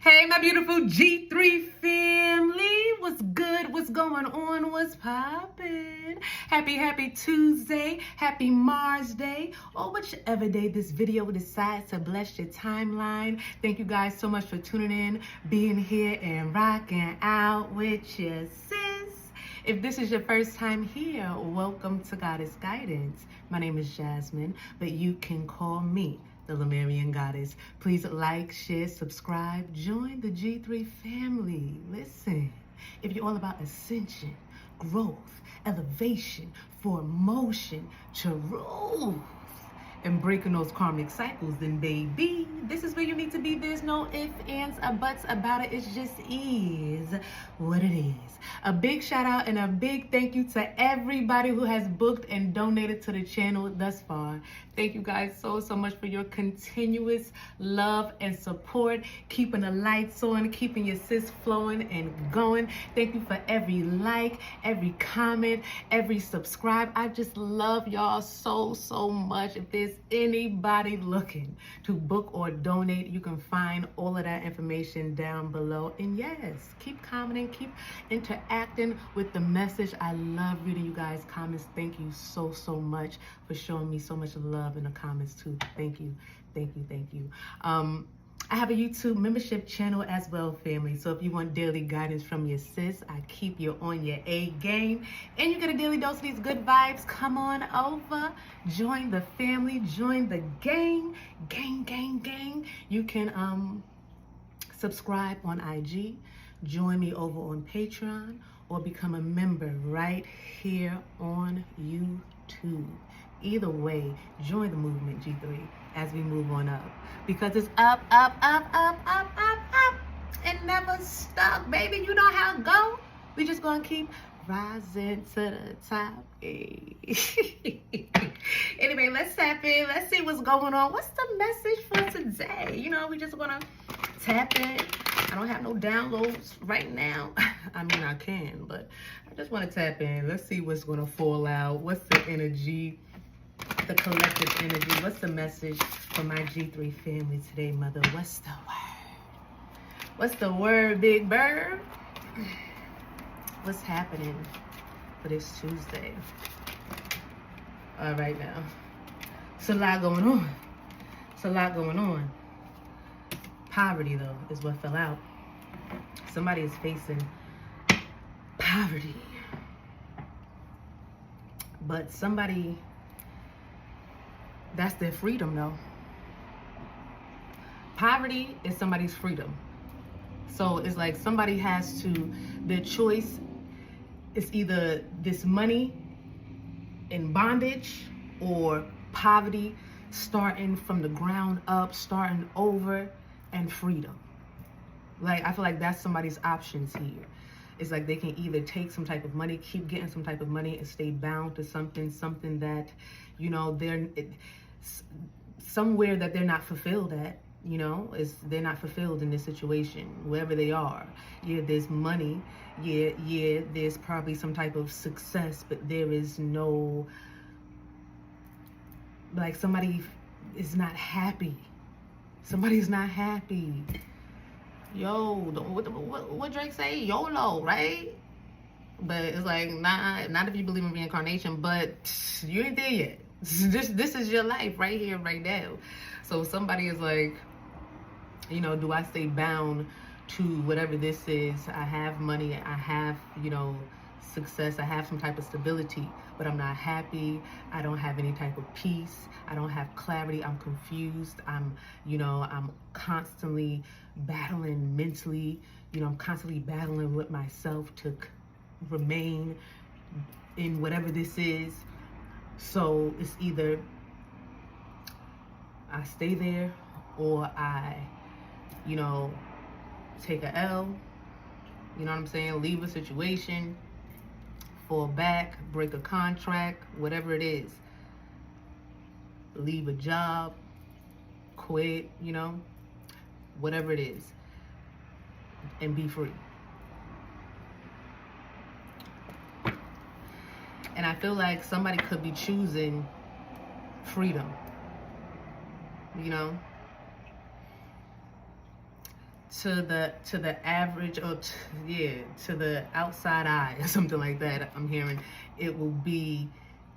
Hey, my beautiful G3 family. What's good? What's going on? What's poppin'? Happy Tuesday. Happy Mars Day. Or whichever day this video decides to bless your timeline. Thank you guys so much for tuning in, being here, and rocking out with your sis. If this is your first time here, welcome to Goddess Guidance. My name is Jasmine, but you can call me the Lemurian Goddess. Please like, share, subscribe, join the G3 family. Listen, if you're all about ascension, growth, elevation, formotion, truth, and breaking those karmic cycles, then baby, this is where you need to be. There's no ifs, ands, or buts about it. It just is what it is. A big shout out and a big thank you to everybody who has booked and donated to the channel thus far. Thank you guys so much for your continuous love and support, keeping the lights on, keeping your sis flowing and going. Thank you for every like, every comment, every subscribe. I just love y'all so much. If there's anybody looking to book or donate, you can find all of that information down below. And yes, keep commenting, keep interacting with the message. I love reading you guys' comments. Thank you so much for showing me so much love in the comments too. Thank you. I have a YouTube membership channel as well, family. So if you want daily guidance from your sis, I keep you on your A game, and you get a daily dose of these good vibes. Come on over, join the family, join the gang. You can subscribe on IG, join me over on Patreon, or become a member right here on YouTube. Either way, join the movement, G3, as we move on up. Because it's up, and never stuck, baby. You know how it go. We just gonna keep rising to the top. Anyway, let's tap in. Let's see what's going on. What's the message for today? You know, we just gonna tap in. I don't have no downloads right now. I mean, I can, but I just want to tap in. Let's see what's gonna fall out. What's the energy? The collective energy. What's the message for my G3 family today, mother? What's the word? What's the word, big bird? What's happening for this Tuesday? All right now. It's a lot going on. Poverty, though, is what fell out. Somebody is facing poverty. But somebody, that's their freedom, though. Poverty is somebody's freedom. So it's like somebody has to, their choice is either this money in bondage or poverty, starting from the ground up, starting over, and freedom. Like, I feel like that's somebody's options here. It's like they can either take some type of money, keep getting some type of money, and stay bound to something that, you know, somewhere that they're not fulfilled at. You know, they're not fulfilled in this situation, wherever they are. Yeah, there's money. Yeah, there's probably some type of success, but there is no, like, somebody is not happy. Somebody's not happy. Yo, what Drake say? YOLO, right? But it's like, not if you believe in reincarnation, but you ain't there yet. This is your life right here, right now. So somebody is like, you know, do I stay bound to whatever this is? I have money, I have, you know, success, I have some type of stability, but I'm not happy. I don't have any type of peace. I don't have clarity. I'm confused. I'm constantly battling mentally. You know, I'm constantly battling with myself to remain in whatever this is. So it's either I stay there or I, you know, take a L, you know what I'm saying? Leave a situation, fall back, break a contract, whatever it is. Leave a job, quit, you know, whatever it is, and be free. And I feel like somebody could be choosing freedom, you know? to the average, or to the outside eye or something like that, I'm hearing it will be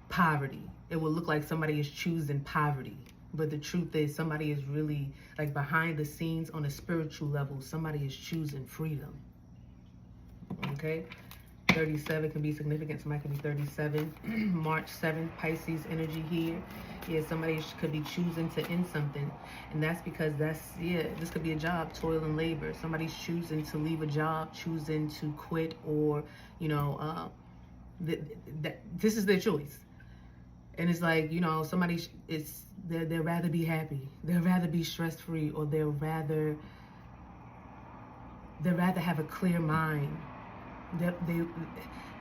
poverty. It will look like somebody is choosing poverty, but the truth is somebody is really, like, behind the scenes on a spiritual level, somebody is choosing freedom. Okay, 37 can be significant. Somebody can be 37. March 7th, Pisces energy here. Yeah, somebody could be choosing to end something. And that's because this could be a job, toil and labor. Somebody's choosing to leave a job, choosing to quit, or, you know, this is their choice. And it's like, you know, they'd rather be happy. They'd rather be stress-free, or they'd rather have a clear mind.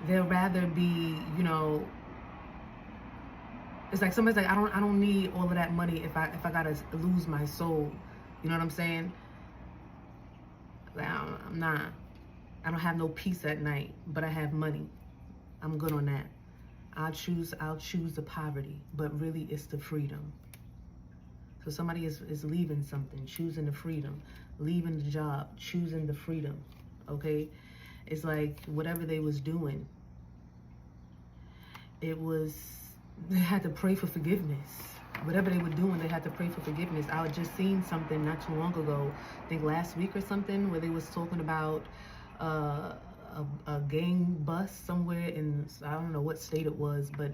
They'll rather be, you know, it's like somebody's like, I don't need all of that money if I gotta lose my soul. You know what I'm saying? Like, I don't have no peace at night, but I have money. I'm good on that. I'll choose the poverty, but really it's the freedom. So somebody is leaving something, choosing the freedom, leaving the job, choosing the freedom. Okay? It's like whatever they was doing, they had to pray for forgiveness. Whatever they were doing, they had to pray for forgiveness. I had just seen something not too long ago, I think last week or something, where they was talking about a gang bust somewhere in, I don't know what state it was, but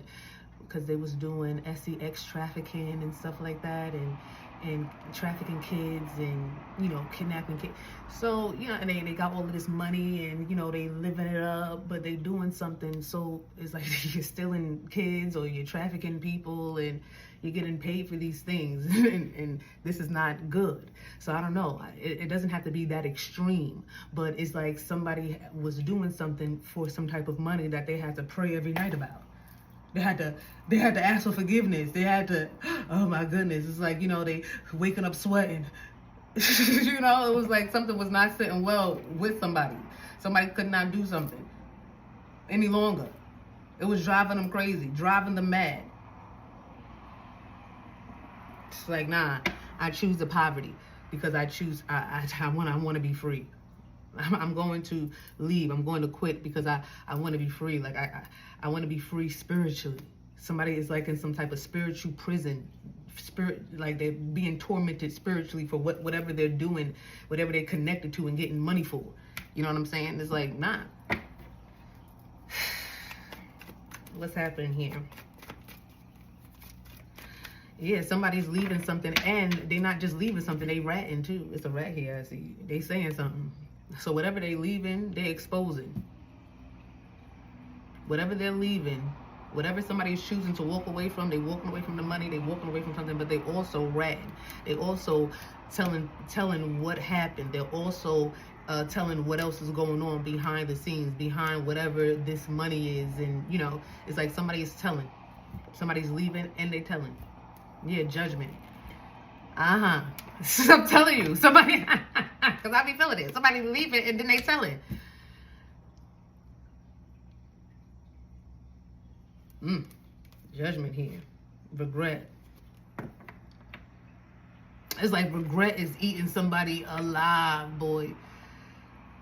because they was doing sex trafficking and stuff like that, and trafficking kids, and, you know, kidnapping kids. So, you know, and they got all of this money, and, you know, they living it up, but they doing something. So it's like you're stealing kids, or you're trafficking people, and you're getting paid for these things, and this is not good. So I don't know. It doesn't have to be that extreme, but it's like somebody was doing something for some type of money that they had to pray every night about. They had to ask for forgiveness. They had to, oh my goodness. It's like, you know, they waking up sweating. You know, it was like something was not sitting well with somebody. Somebody could not do something any longer. It was driving them crazy, driving them mad. It's like, nah, I choose the poverty because I want to be free. I'm going to leave. I'm going to quit because I want to be free. Like, I want to be free spiritually. Somebody is like in some type of spiritual prison. Like they're being tormented spiritually for whatever they're doing, whatever they're connected to and getting money for. You know what I'm saying? It's like, nah. What's happening here? Yeah, somebody's leaving something, and they're not just leaving something, they ratting too. It's a rat here, I see. They saying something. So whatever they leaving, they're exposing. Whatever they're leaving, whatever somebody's choosing to walk away from, they walking away from the money, they walking away from something, but they also ratting. They also telling what happened. They're also telling what else is going on behind the scenes, behind whatever this money is. And, you know, it's like somebody is telling. Somebody's leaving and they telling. Yeah, judgment. I'm telling you, somebody, because I be feeling it. Somebody leaving and then they telling. Judgment here. Regret. It's like regret is eating somebody alive, boy.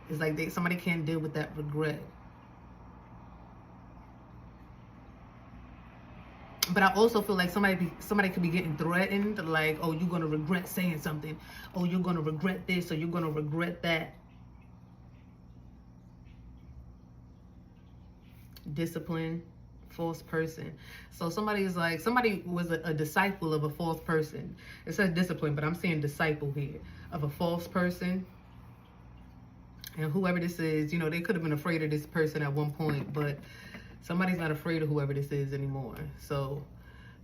It's like somebody can't deal with that regret. But I also feel like somebody could be getting threatened, like, oh, you're gonna regret saying something. Oh, you're gonna regret this, or you're gonna regret that. Discipline, false person. So somebody was a disciple of a false person. It says discipline, but I'm seeing disciple here of a false person. And whoever this is, you know, they could have been afraid of this person at one point, but somebody's not afraid of whoever this is anymore. So,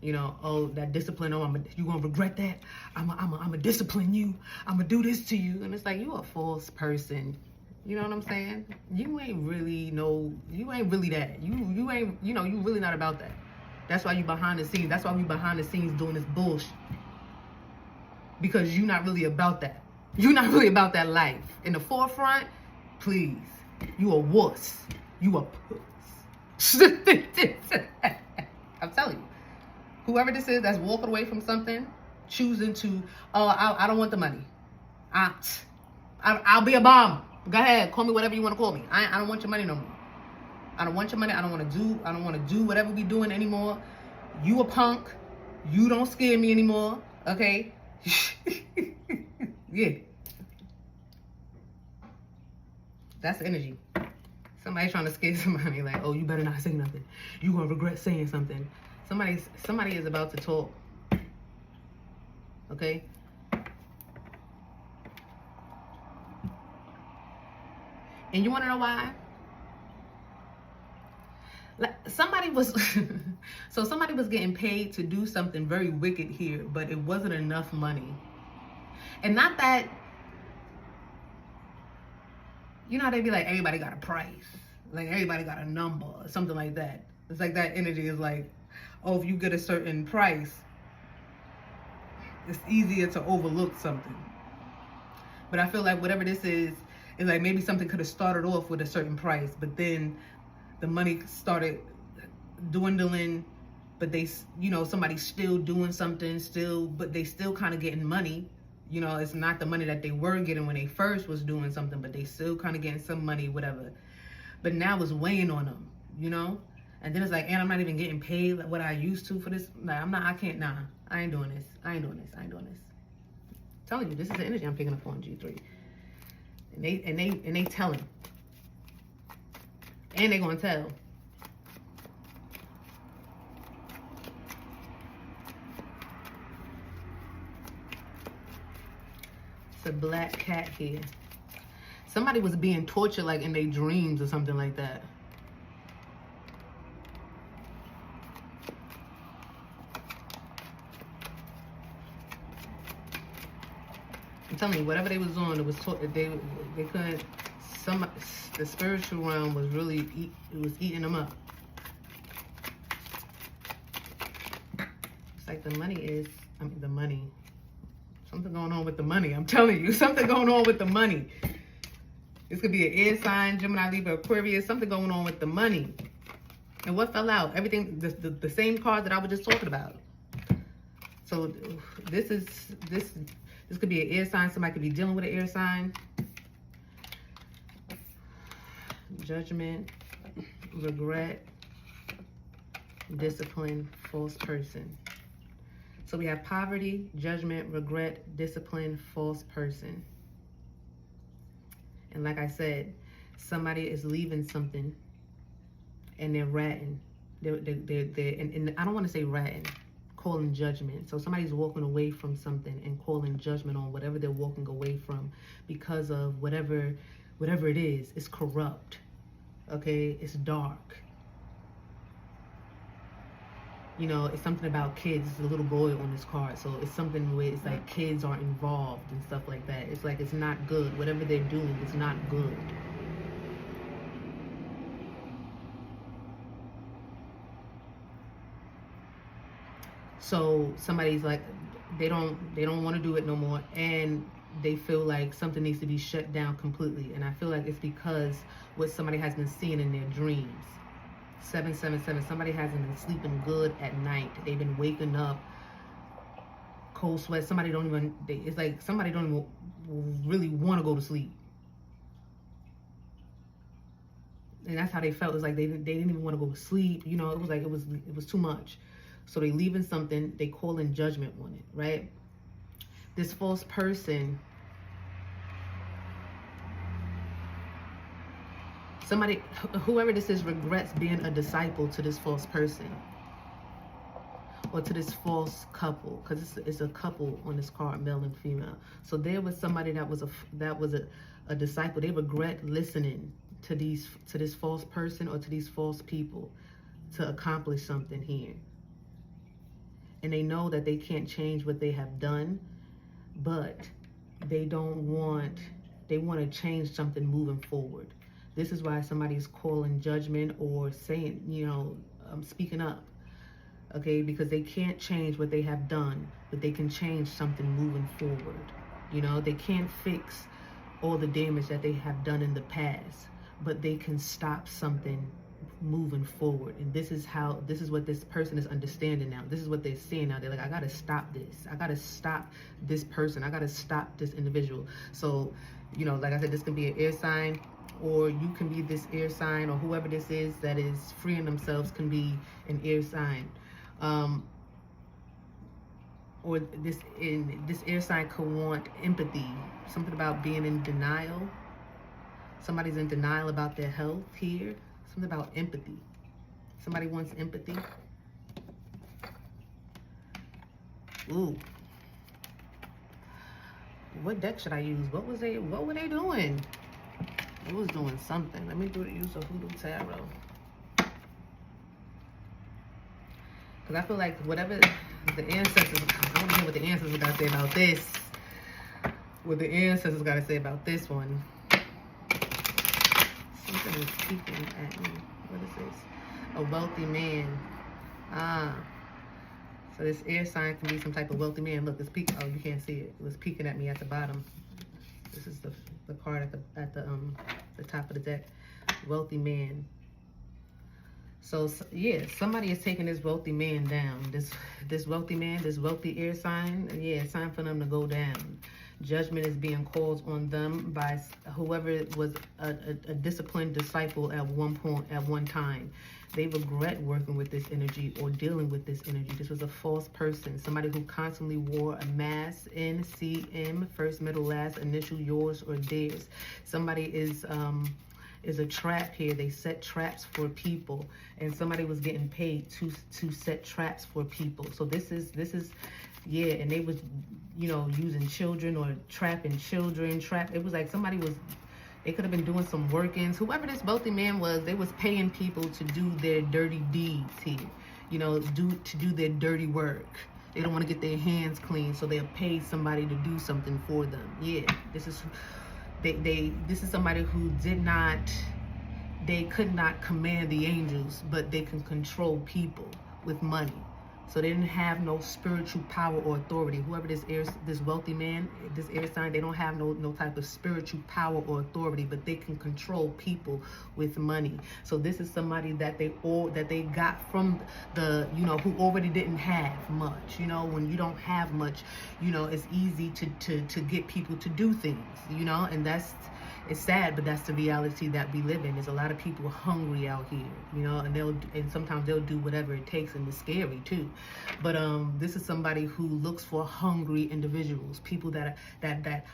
you know, oh, that discipline, oh, you gonna regret that? I'm gonna discipline you. I'm gonna do this to you. And it's like, you a false person. You know what I'm saying? You ain't really that. You ain't, you know, you really not about that. That's why you behind the scenes. That's why we behind the scenes doing this bullshit. Because you're not really about that. You're not really about that life. In the forefront, please. You a wuss. You a puss. I'm telling you. Whoever this is that's walking away from something, choosing to, I don't want the money. I'll be a bomb. Go ahead, call me whatever you want to call me. I don't want your money no more. I don't want your money. I don't want to do whatever we doing anymore. You a punk. You don't scare me anymore. Okay? Yeah. That's the energy. Somebody trying to scare somebody like, oh, you better not say nothing. You gonna regret saying something. Somebody is about to talk. Okay? And you wanna know why? Somebody was somebody was getting paid to do something very wicked here, but it wasn't enough money. And not that, you know how they be like, everybody got a price, like everybody got a number or something like that. It's like that energy is like, oh, if you get a certain price, it's easier to overlook something. But I feel like whatever this is like maybe something could have started off with a certain price, but then the money started dwindling, but they, you know, somebody's still doing something but they still kind of getting money. You know, it's not the money that they were getting when they first was doing something, but they still kind of getting some money, whatever. But now it's weighing on them, you know? And then it's like, and I'm not even getting paid like what I used to for this. Like, I ain't doing this. I'm telling you, this is the energy I'm picking up on G3. And they telling. And they gonna tell. It's a black cat here. Somebody was being tortured like in their dreams or something like that. I'm telling you, whatever they was on, it was they couldn't. The spiritual realm was really eating them up. It's like the money. Something going on with the money. I'm telling you, something going on with the money. This could be an air sign, Gemini, Libra, Aquarius. Something going on with the money. And what fell out? Everything, the same card that I was just talking about. So this could be an air sign. Somebody could be dealing with an air sign. Judgment, regret, discipline, false person. So we have poverty, judgment, regret, discipline, false person. And like I said, somebody is leaving something and they're ratting. And I don't want to say ratting, calling judgment. So somebody's walking away from something and calling judgment on whatever they're walking away from because of whatever it is. It's corrupt. Okay, it's dark. You know, it's something about kids. It's a little boy on this card. So it's something where it's like kids are involved and stuff like that. It's like it's not good. Whatever they're doing is not good. So somebody's like, they don't want to do it no more. And they feel like something needs to be shut down completely. And I feel like it's because what somebody has been seeing in their dreams. 777, somebody hasn't been sleeping good at night. They've been waking up cold sweat. It's like somebody don't even really want to go to sleep. And that's how they felt. It's like they didn't even want to go to sleep. You know, it was like it was too much. So they leaving something, they call in judgment on it, right? This false person, somebody, whoever this is, regrets being a disciple to this false person or to this false couple, because it's a couple on this card, male and female. So there was somebody that was a disciple. They regret listening to this false person or to these false people to accomplish something here. And they know that they can't change what they have done, but they want to change something moving forward. This is why somebody's calling judgment or saying, you know, speaking up, okay? Because they can't change what they have done, but they can change something moving forward. You know, they can't fix all the damage that they have done in the past, but they can stop something moving forward. And this is what this person is understanding now. This is what they're seeing now. They're like, I gotta stop this. I gotta stop this person. I gotta stop this individual. So You know, like I said, this can be an air sign, or you can be this air sign, or whoever this is that is freeing themselves can be an air sign. Or this air sign could want empathy, something about being in denial. Somebody's in denial about their health here. Something about empathy. Somebody wants empathy. Ooh. What deck should I use? What were they doing? It was doing something. Let me use a Hoodoo Tarot. Because I feel like whatever the ancestors, I want to hear what the ancestors got to say about this. What the ancestors got to say about this one. Something is peeking at me. What is this? A wealthy man. So this air sign can be some type of wealthy man. Look, it's peeking. Oh, you can't see it. It was peeking at me at the bottom. This is the card at the top of the deck. Wealthy man. So yeah, somebody is taking this wealthy man down. This wealthy man, this wealthy air sign. Yeah, it's time for them to go down. Judgment is being called on them by whoever was a disciplined disciple at one time. They regret working with this energy or dealing with this energy. This was a false person, somebody who constantly wore a mask, NCM, first, middle, last, initial, yours or theirs. Somebody is a trap here. They set traps for people, and somebody was getting paid to set traps for people. So this is yeah, and they was, you know, using children or trapping children. It was like somebody was, they could have been doing some work-ins. Whoever this wealthy man was, they was paying people to do their dirty deeds here. You know, to do their dirty work. They don't want to get their hands clean, so they'll pay somebody to do something for them. Yeah, this is this is somebody who they could not command the angels, but they can control people with money. So they didn't have no spiritual power or authority. Whoever this wealthy man, this air sign, they don't have no type of spiritual power or authority, but they can control people with money. So this is somebody that they got from the, you know, who already didn't have much. You know, when you don't have much, you know, it's easy to get people to do things, you know, and it's sad, but that's the reality that we live in. There's a lot of people hungry out here, you know, and sometimes they'll do whatever it takes, and it's scary too. But this is somebody who looks for hungry individuals, people that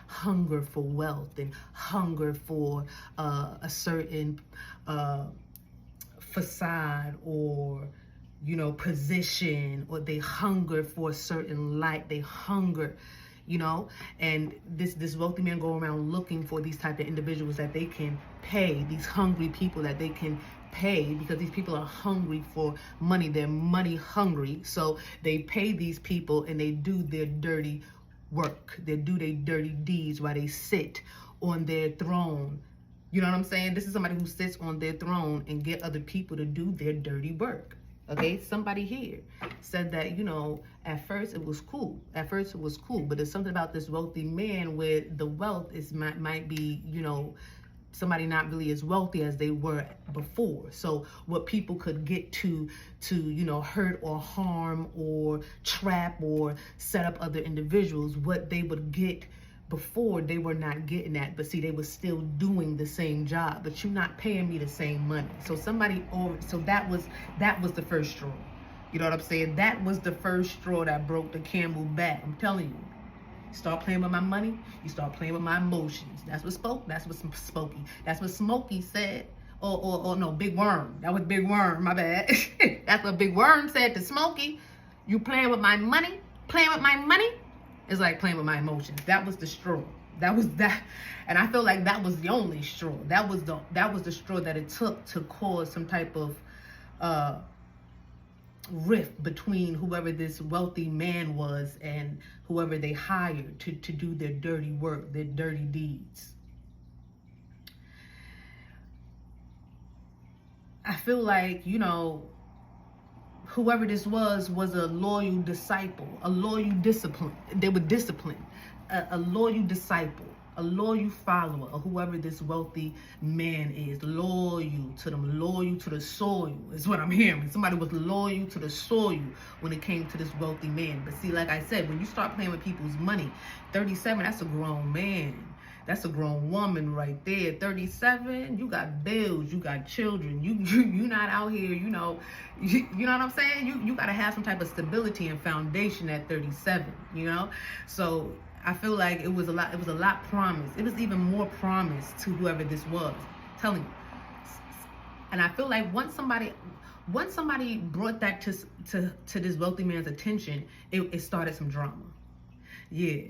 hunger for wealth and hunger for a certain facade or, you know, position, or they hunger for a certain light. They hunger, you know, and this wealthy man go around looking for these type of individuals that they can pay, these hungry people that they can pay, because these people are hungry for money. They're money hungry, so they pay these people and they do their dirty work. They do their dirty deeds while they sit on their throne. You know what I'm saying? This is somebody who sits on their throne and get other people to do their dirty work. Okay, somebody here said that, you know, at first it was cool. At first it was cool, but there's something about this wealthy man where the wealth might be, you know, somebody not really as wealthy as they were before. So what people could get to, you know, hurt or harm or trap or set up other individuals, what they would get before, they were not getting that. But see, they were still doing the same job, but you're not paying me the same money. So so that was the first straw. You know what I'm saying? That was the first straw that broke the camel's back. I'm telling you. Start playing with my money, you start playing with my emotions. That's what Smokey said. Or no, Big Worm. That was Big Worm, my bad. That's what Big Worm said to Smokey. You playing with my money? Playing with my money? It's like playing with my emotions. That was the straw. That was that. And I feel like that was the only straw. That was the straw that it took to cause some type of rift between whoever this wealthy man was and whoever they hired to do their dirty work, their dirty deeds. I feel like, you know, whoever this was a loyal disciple, a loyal discipline. They were disciplined, a loyal disciple, a loyal follower of whoever this wealthy man is. Loyal to them, loyal to the soil is what I'm hearing. Somebody was loyal to the soil when it came to this wealthy man. But see, like I said, when you start playing with people's money, 37, that's a grown man. That's a grown woman right there. 37, you got bills, you got children. You not out here, you know what I'm saying? You got to have some type of stability and foundation at 37, you know? So I feel like it was a lot promised. It was even more promised to whoever this was. I'm telling you. And I feel like once somebody brought that to this wealthy man's attention, it started some drama. Yeah.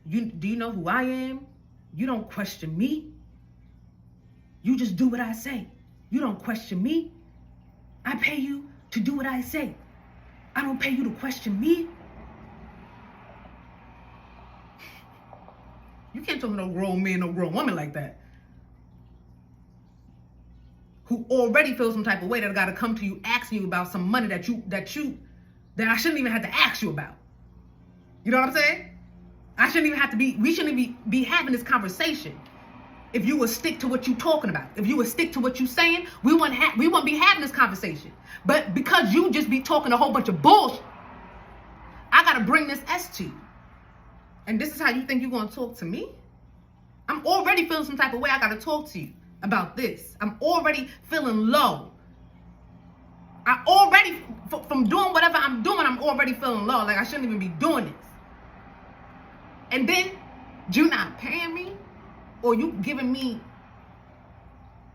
Do you know who I am? You don't question me. You just do what I say. You don't question me. I pay you to do what I say. I don't pay you to question me. You can't talk to no grown man, no grown woman like that. Who already feels some type of way that got to come to you asking you about some money that I shouldn't even have to ask you about. You know what I'm saying? We shouldn't be having this conversation. If you would stick to what you talking about, if you would stick to what you saying, we wouldn't be having this conversation. But because you just be talking a whole bunch of bullshit, I got to bring this S to you. And this is how you think you're going to talk to me? I'm already feeling some type of way. I got to talk to you about this. I'm already feeling low. From doing whatever I'm doing, I'm already feeling low. Like I shouldn't even be doing this. And then you not paying me, or you giving me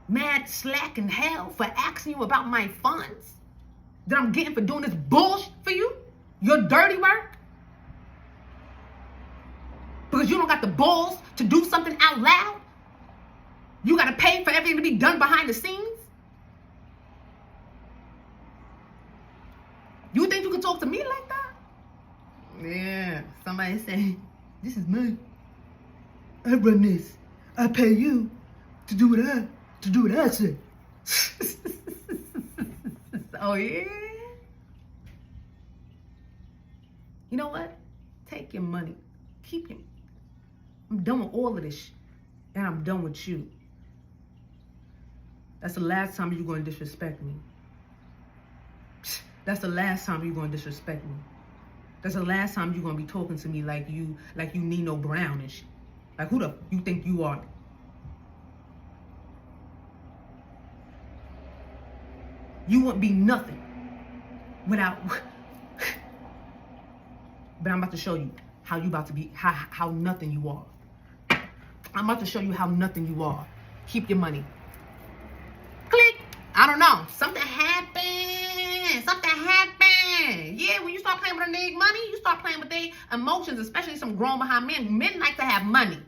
mad slack and hell for asking you about my funds that I'm getting for doing this bullshit for you? Your dirty work? Because you don't got the balls to do something out loud? You got to pay for everything to be done behind the scenes? You think you can talk to me like that? Yeah, somebody saying, this is mine. I run this. I pay you to do what I say. Oh yeah? You know what? Take your money. Keep it. I'm done with all of this shit. And I'm done with you. That's the last time you're going to disrespect me. That's the last time you're going to disrespect me. That's the last time you're going to be talking to me like you Nino Brown and shit. Like who the you think you are? You wouldn't be nothing without. But I'm about to show you how you about to be, how nothing you are. I'm about to show you how nothing you are. Keep your money. Click. I don't know. Something happened. Yeah, when you start playing with a nigga money, you start playing with their emotions, especially some grown behind men. Men like to have money.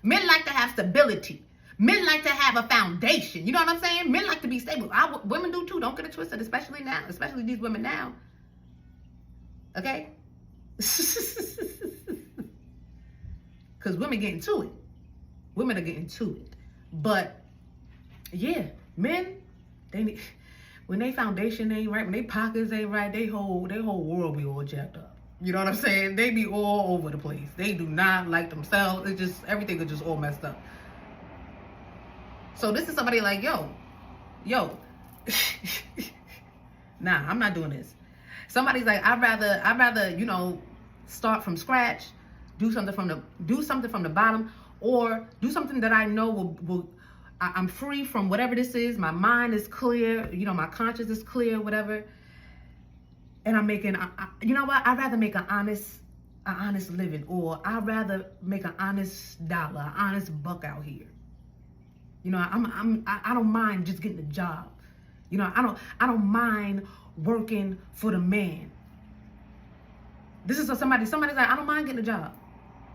Men like to have stability. Men like to have a foundation. You know what I'm saying? Men like to be stable. Women do too. Don't get it twisted, especially now. Especially these women now. Okay? Because women get into it. Women are getting to it. But, yeah, men, they need, when they foundation ain't right, when they pockets ain't right, they whole world be all jacked up. You know what I'm saying? They be all over the place. They do not like themselves. It's just, everything is just all messed up. So this is somebody like, yo, nah, I'm not doing this. Somebody's like, I'd rather, you know, start from scratch, do something from the bottom, or do something that I know I'm free from whatever this is. My mind is clear, you know, my conscience is clear, whatever. And I'm making, you know what? I'd rather make an honest living, or I'd rather make an honest dollar, an honest buck out here. You know, I don't mind just getting a job. You know, I don't mind working for the man. This is somebody's like, I don't mind getting a job.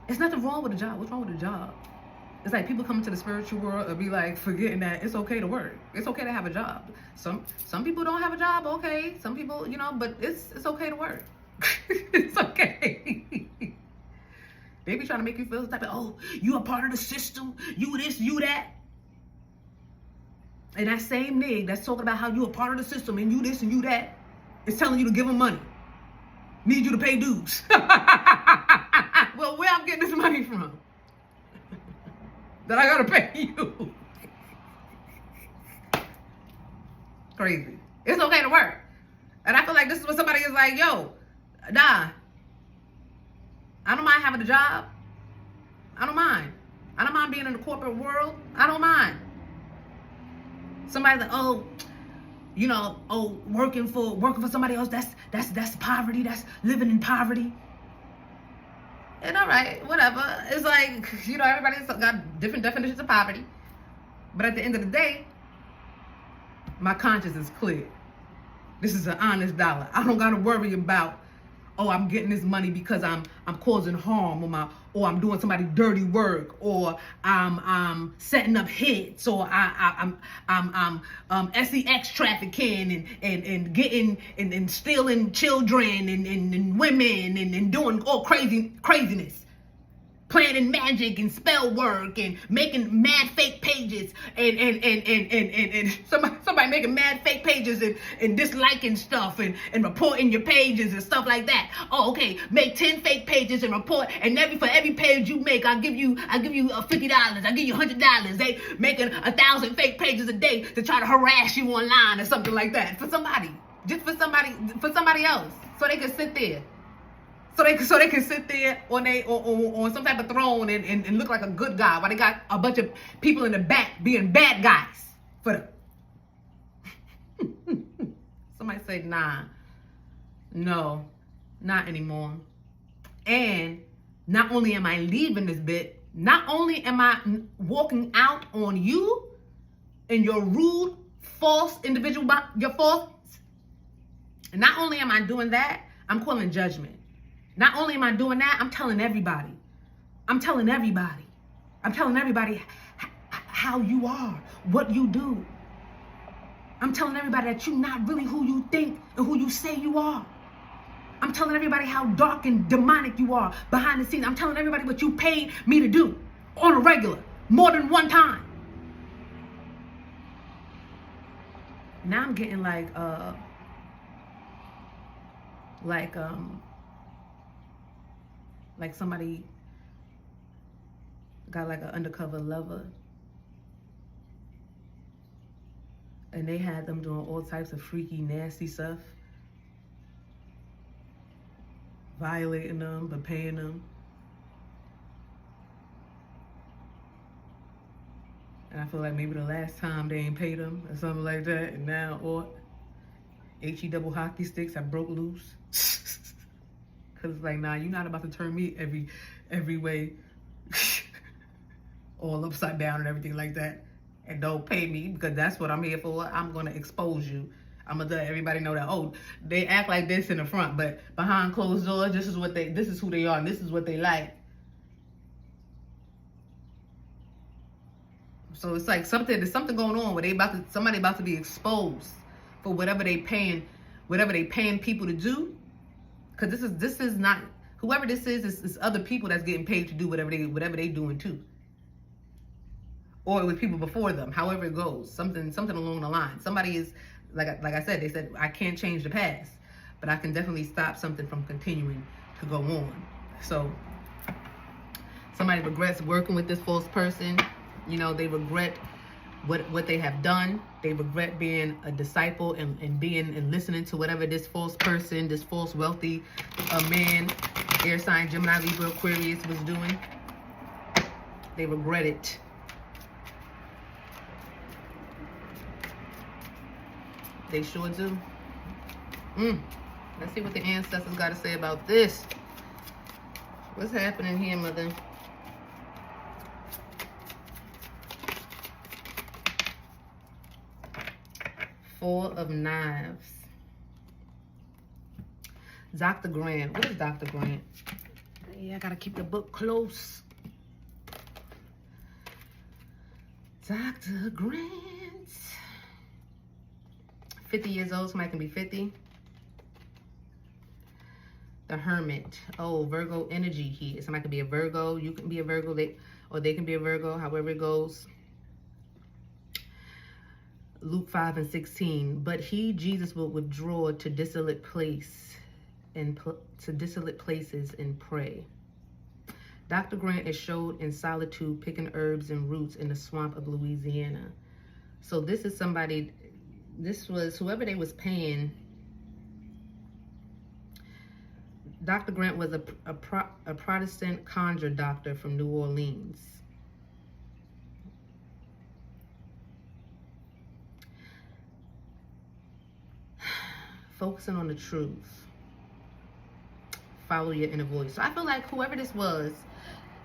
It's nothing wrong with a job. What's wrong with a job? It's like people come into the spiritual world and be like forgetting that it's okay to work. It's okay to have a job. Some people don't have a job, okay. Some people, you know, but it's okay to work. It's okay. They be trying to make you feel the type of, oh, you a part of the system, you this, you that. And that same nigga that's talking about how you a part of the system and you this and you that is telling you to give them money. Need you to pay dues. Well, where I'm getting this money from? That I gotta pay you. Crazy. It's okay to work. And I feel like this is what somebody is like, yo, nah. I don't mind having a job. I don't mind. I don't mind being in the corporate world. I don't mind. Somebody like, oh, you know, oh, working for somebody else, that's poverty, that's living in poverty. And all right, whatever. It's like, you know, everybody's got different definitions of poverty. But at the end of the day, my conscience is clear. This is an honest dollar. I don't gotta worry about, oh, I'm getting this money because I'm causing harm, or I'm doing somebody dirty work, or I'm setting up hits, or I'm sex trafficking and getting and stealing children and women and doing all craziness. Planning magic and spell work and making mad fake pages and somebody making mad fake pages and disliking stuff and reporting your pages and stuff like that. Oh, okay, make 10 fake pages and report, and for every page you make, I'll give you $50. I'll give you $100. They making 1,000 fake pages a day to try to harass you online or something like that for somebody else, so they can sit there. So they can sit there on some type of throne and look like a good guy while they got a bunch of people in the back being bad guys for them. Somebody say, nah, no, not anymore. And not only am I leaving this bit, not only am I walking out on you and your rude, false individual, your false, and not only am I doing that, I'm calling judgment. Not only am I doing that, I'm telling everybody how you are, what you do. I'm telling everybody that you're not really who you think and who you say you are. I'm telling everybody how dark and demonic you are behind the scenes. I'm telling everybody what you paid me to do on a regular, more than one time. Now I'm getting like somebody got like an undercover lover and they had them doing all types of freaky, nasty stuff, violating them but paying them. And I feel like maybe the last time they ain't paid them or something like that, and now or HE double hockey sticks have broke loose. Cause it's like, nah, you're not about to turn me every way all upside down and everything like that, and don't pay me, because that's what I'm here for. I'm gonna expose you. I'm gonna let everybody know that, oh, they act like this in the front, but behind closed doors, this is who they are, and this is what they like. So it's like there's something going on where somebody about to be exposed for whatever they paying people to do. Because this is not, whoever this is other people that's getting paid to do whatever they doing too. Or with people before them, however it goes, something along the line. Somebody is, like I said, they said, I can't change the past, but I can definitely stop something from continuing to go on. So somebody regrets working with this false person. You know, they regret what they have done. They regret being a disciple and being and listening to whatever this false person, this false wealthy man, air sign, Gemini, Libra, Aquarius was doing. They regret it. They sure do. Let's see what the ancestors got to say about this. What's happening here, mother? Four of Knives. Dr. Grant. What is Dr. Grant? Yeah, I gotta keep the book close. Dr. Grant. 50 years old. Somebody can be 50. The Hermit. Oh, Virgo energy here. Somebody could be a Virgo. You can be a Virgo. They can be a Virgo. However it goes. Luke 5:16. But he, Jesus, will withdraw to desolate place and to desolate places and pray. Dr. Grant is showed in solitude picking herbs and roots in the swamp of Louisiana. So this is somebody. This was whoever they was paying. Dr. Grant was a Protestant conjure doctor from New Orleans. Focusing on the truth. Follow your inner voice. So I feel like whoever this was,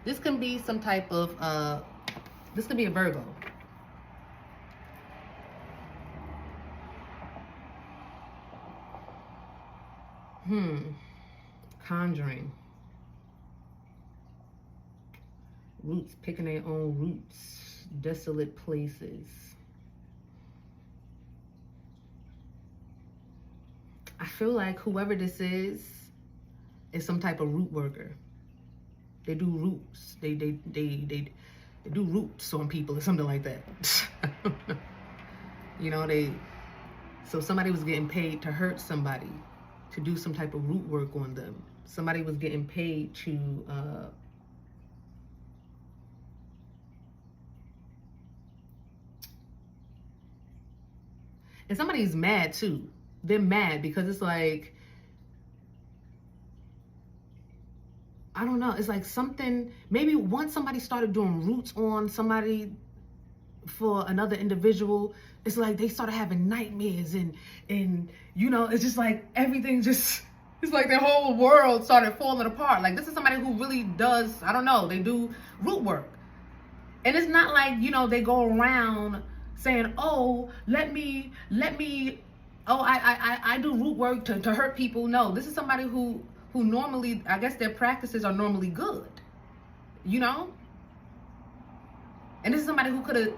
this can be some type of, this could be a Virgo. Conjuring. Roots, picking their own roots. Desolate places. I feel like whoever this is some type of root worker. They do roots. They do roots on people or something like that. You know, so somebody was getting paid to hurt somebody, to do some type of root work on them. Somebody was getting paid to and somebody's mad too. They're mad because it's like, I don't know, it's like something, maybe once somebody started doing roots on somebody for another individual, it's like they started having nightmares and you know, it's just like everything just, it's like their whole world started falling apart. Like this is somebody who really does, I don't know, they do root work. And it's not like, you know, they go around saying, oh, I do root work to hurt people. No, this is somebody who normally, I guess their practices are normally good, you know? And this is somebody who could have,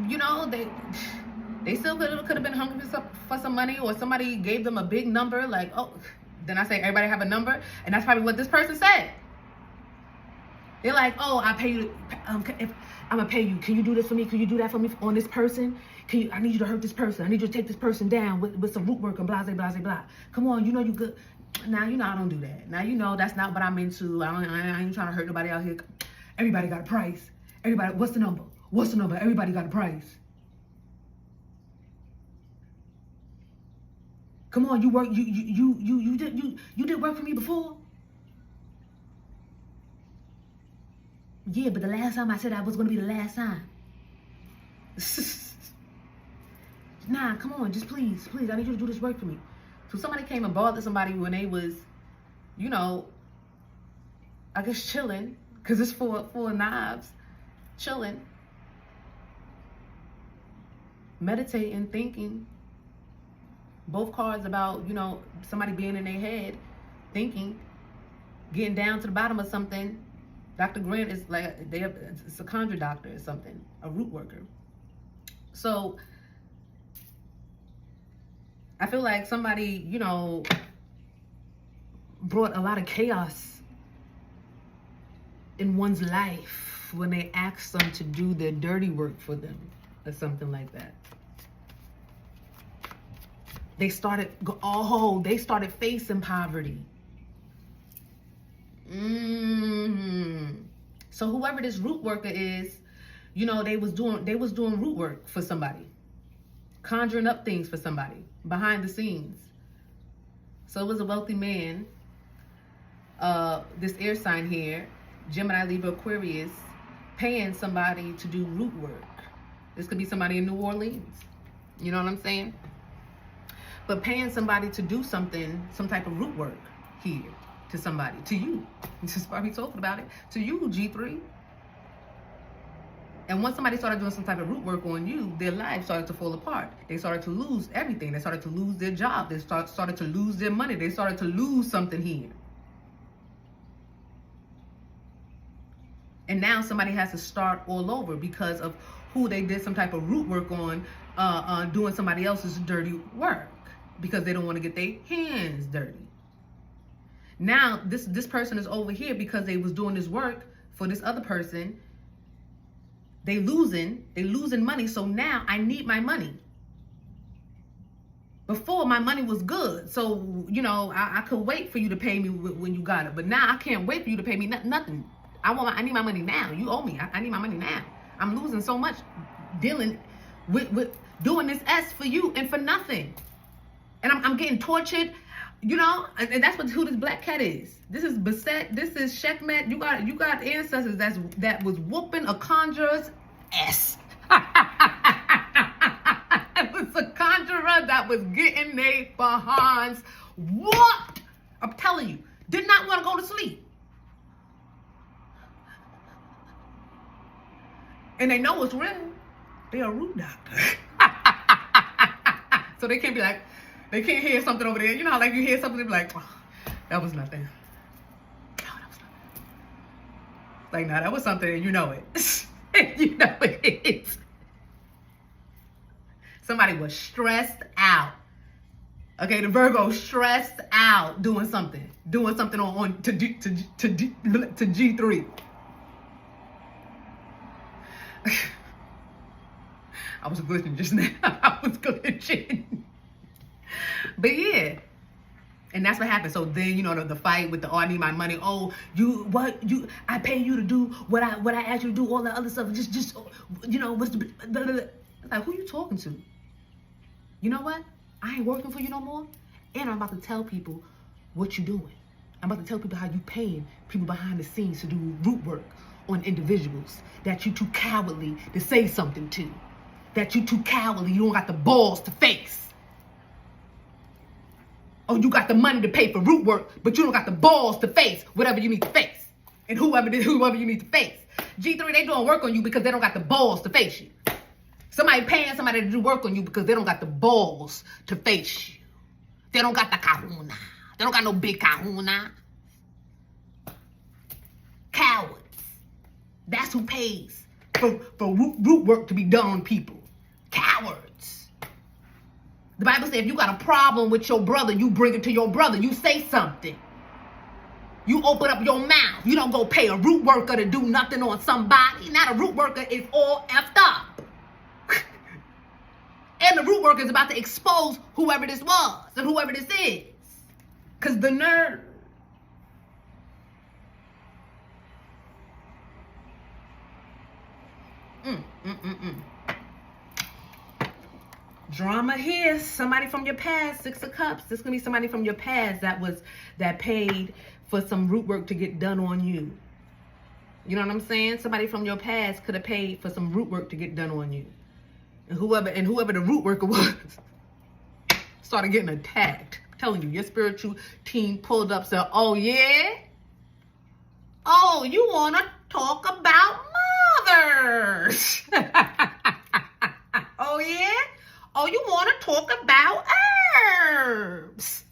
you know, they still could have been hungry for some money, or somebody gave them a big number, like, oh, then I say everybody have a number, and that's probably what this person said. They're like, oh, I pay you, if I'm gonna pay you, can you do this for me? Can you do that for me on this person? I need you to hurt this person. I need you to take this person down with some root work and blah, blah, blah, blah. Come on, you know you good. Now, you know I don't do that. Now, you know that's not what I'm into. I ain't trying to hurt nobody out here. Everybody got a price. Everybody, what's the number? What's the number? Everybody got a price. Come on, you work. You did work for me before. Yeah, but the last time I said I was gonna be the last time. Nah, come on, just please, I need you to do this work for me. So somebody came and bothered somebody when they was, you know, I guess chilling, because it's full of knives, chilling, meditating, thinking. Both cards about, you know, somebody being in their head, thinking, getting down to the bottom of something. Dr. Grant is like, it's a conjure doctor or something, a root worker. So I feel like somebody, you know, brought a lot of chaos in one's life when they asked them to do their dirty work for them or something like that. They started facing poverty. So whoever this root worker is, you know, they was doing root work for somebody, conjuring up things for somebody behind the scenes. So it was a wealthy man, this air sign here, Gemini, Libra, Aquarius, paying somebody to do root work. This could be somebody in New Orleans. You know what I'm saying? But paying somebody to do something, some type of root work here to somebody, to you. This is why we talking about it. To you, G3. And once somebody started doing some type of root work on you, their lives started to fall apart. They started to lose everything. They started to lose their job. They started to lose their money. They started to lose something here. And now somebody has to start all over because of who they did some type of root work on, doing somebody else's dirty work because they don't want to get their hands dirty. Now this person is over here because they was doing this work for this other person. They losing money, so now I need my money. Before, my money was good, so, you know, I could wait for you to pay me when you got it, but now I can't wait for you to pay me nothing. I need my money now. You owe me. I need my money now. I'm losing so much dealing with doing this S for you and for nothing. And I'm getting tortured. You know, and that's who this black cat is. This is Beset. This is Checkmate. You got ancestors that was whooping a conjurer's ass. It was a conjurer that was getting their behinds whooped. I'm telling you, did not want to go to sleep. And they know it's real. They're a root doctor. So they can't be like, they can't hear something over there. You know how like you hear something, they be like, oh, that was nothing. Oh, that was nothing. Like, nah, that was something, and you know it. You know it. Somebody was stressed out. Okay, the Virgo stressed out doing something on to G3. I was glitching just now. I was glitching. But yeah, and that's what happened. So then, you know, the fight with the, oh, I need my money. Oh, I pay you to do what I asked you to do, all that other stuff. Just, you know, what's the, blah, blah, blah. Like, who you talking to? You know what? I ain't working for you no more. And I'm about to tell people what you doing. I'm about to tell people how you paying people behind the scenes to do root work on individuals that you too cowardly to say something to. That you too cowardly, you don't got the balls to face. Oh, you got the money to pay for root work, but you don't got the balls to face whatever you need to face. And whoever you need to face. G3, they doing work on you because they don't got the balls to face you. Somebody paying somebody to do work on you because they don't got the balls to face you. They don't got the kahuna. They don't got no big kahuna. Cowards. That's who pays for root work to be done on people. Cowards. The Bible says if you got a problem with your brother, you bring it to your brother. You say something. You open up your mouth. You don't go pay a root worker to do nothing on somebody. Now the root worker is all effed up. And the root worker is about to expose whoever this was and whoever this is. Because the nerve. Drama here. Somebody from your past. 6 of Cups. This is going to be somebody from your past that paid for some root work to get done on you. You know what I'm saying? Somebody from your past could have paid for some root work to get done on you. And whoever the root worker was started getting attacked. I'm telling you, your spiritual team pulled up, said, oh yeah? Oh, you want to talk about mothers? Oh yeah? Oh, you want to talk about herbs?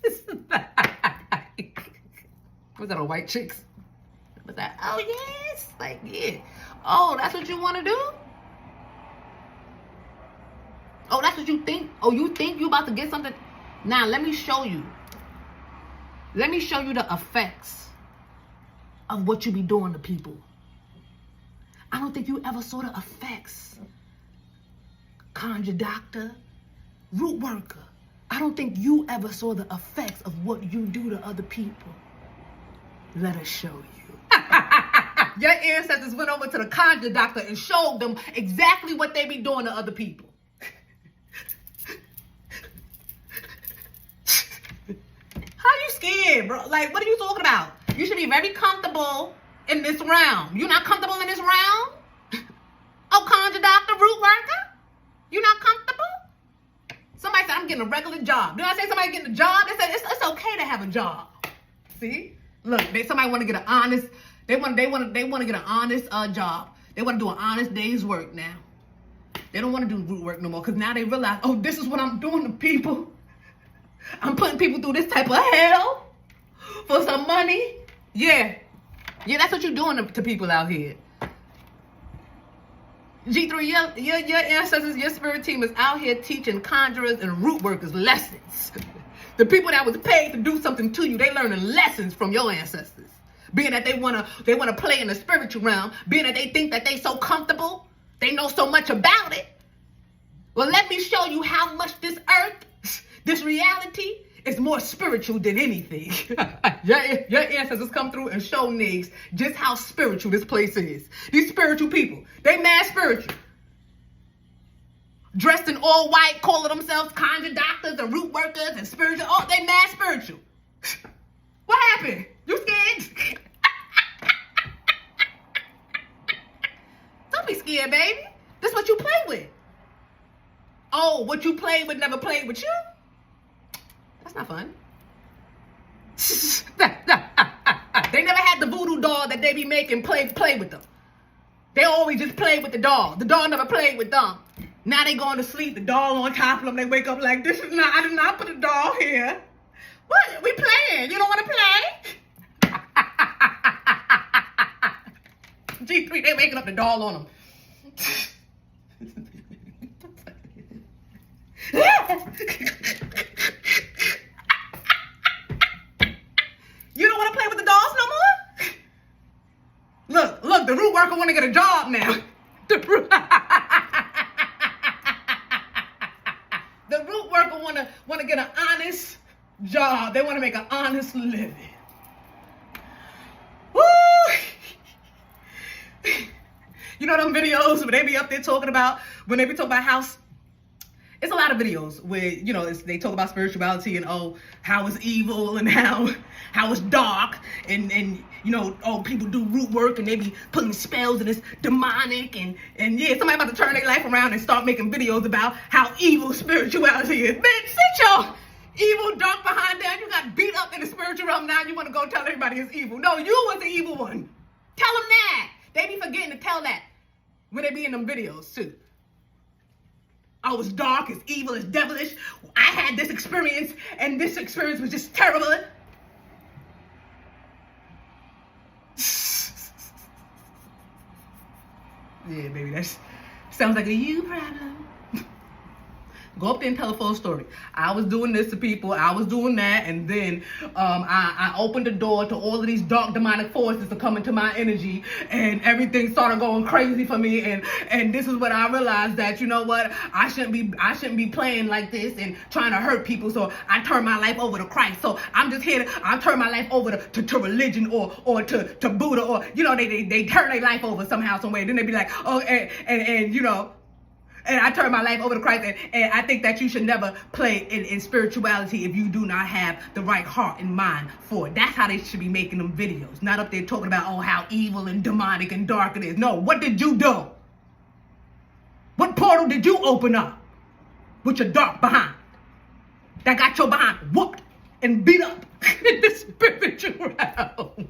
Was that on White Chicks? Was that, oh yes? Like, yeah. Oh, that's what you want to do? Oh, that's what you think? Oh, you think you about to get something? Now, let me show you. Let me show you the effects of what you be doing to people. I don't think you ever saw the effects. Conjure doctor, root worker. I don't think you ever saw the effects of what you do to other people. Let us show you. Your ancestors went over to the conjure doctor and showed them exactly what they be doing to other people. How you scared, bro? Like, what are you talking about? You should be very comfortable in this realm. You not comfortable in this realm? Oh, conjure doctor, root worker? You not comfortable? Somebody said, I'm getting a regular job. Did I say somebody getting a job? They said, it's okay to have a job. See? Look, somebody want to get an honest, they want to get an honest job. They want to do an honest day's work now. They don't want to do root work no more because now they realize, oh, this is what I'm doing to people. I'm putting people through this type of hell for some money. Yeah. Yeah, that's what you're doing to people out here. G3, your ancestors, your spirit team is out here teaching conjurers and root workers lessons. The people that was paid to do something to you, they learning lessons from your ancestors. Being that they wanna play in the spiritual realm, being that they think that they so comfortable, they know so much about it. Well, let me show you how much this earth, this reality, is more spiritual than anything. Your ancestors come through and show niggas just how spiritual this place is. These spiritual people, they mad spiritual. Dressed in all white, calling themselves conjure doctors and root workers and spiritual. Oh, they mad spiritual. What happened? You scared? Don't be scared, baby. This is what you play with. Oh, what you played with never played with you? That's not fun. They never had the voodoo doll that they be making play with them. They always just played with the doll. The doll never played with them. Now they going to sleep, the doll on top of them. They wake up like, I did not put a doll here. What? We playing. You don't want to play? G3, they waking up the doll on them. You don't want to play with the dolls no more? Look, the root worker want to get a job now. The root worker want to get an honest job. They want to make an honest living. Woo! You know them videos where they be up there talking about, when they be talking about house. It's a lot of videos where, you know, they talk about spirituality and, oh, how it's evil and how it's dark and you know, oh, people do root work and they be putting spells and it's demonic and yeah, somebody about to turn their life around and start making videos about how evil spirituality is. Man, sit your evil dark behind there. You got beat up in the spiritual realm. Now you want to go tell everybody it's evil. No, you was the evil one. Tell them that. They be forgetting to tell that when they be in them videos too. Oh, it's dark, it's evil, it's devilish. I had this experience, and this experience was just terrible. Yeah, baby, that sounds like a you problem. Go up there and tell a full story. I was doing this to people, I was doing that, and then I opened the door to all of these dark demonic forces to come into my energy, and everything started going crazy for me, and this is what I realized, that, you know what, I shouldn't be playing like this and trying to hurt people, so I turned my life over to Christ. So I'm just here I turn my life over to religion or to Buddha, or, you know, they turn their life over somehow, some way. Then they be like, oh, and you know, and I turn my life over to Christ, and I think that you should never play in spirituality if you do not have the right heart and mind for it. That's how they should be making them videos. Not up there talking about, oh, how evil and demonic and dark it is. No, what did you do? What portal did you open up with your dark behind that got your behind whooped and beat up in the spiritual realm?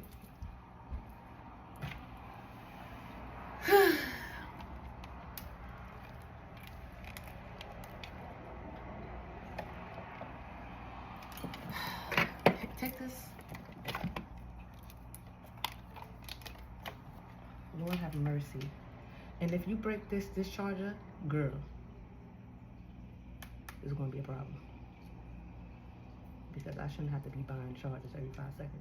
Take this. Lord have mercy. And if you break this charger, girl, it's going to be a problem. Because I shouldn't have to be buying chargers every 5 seconds.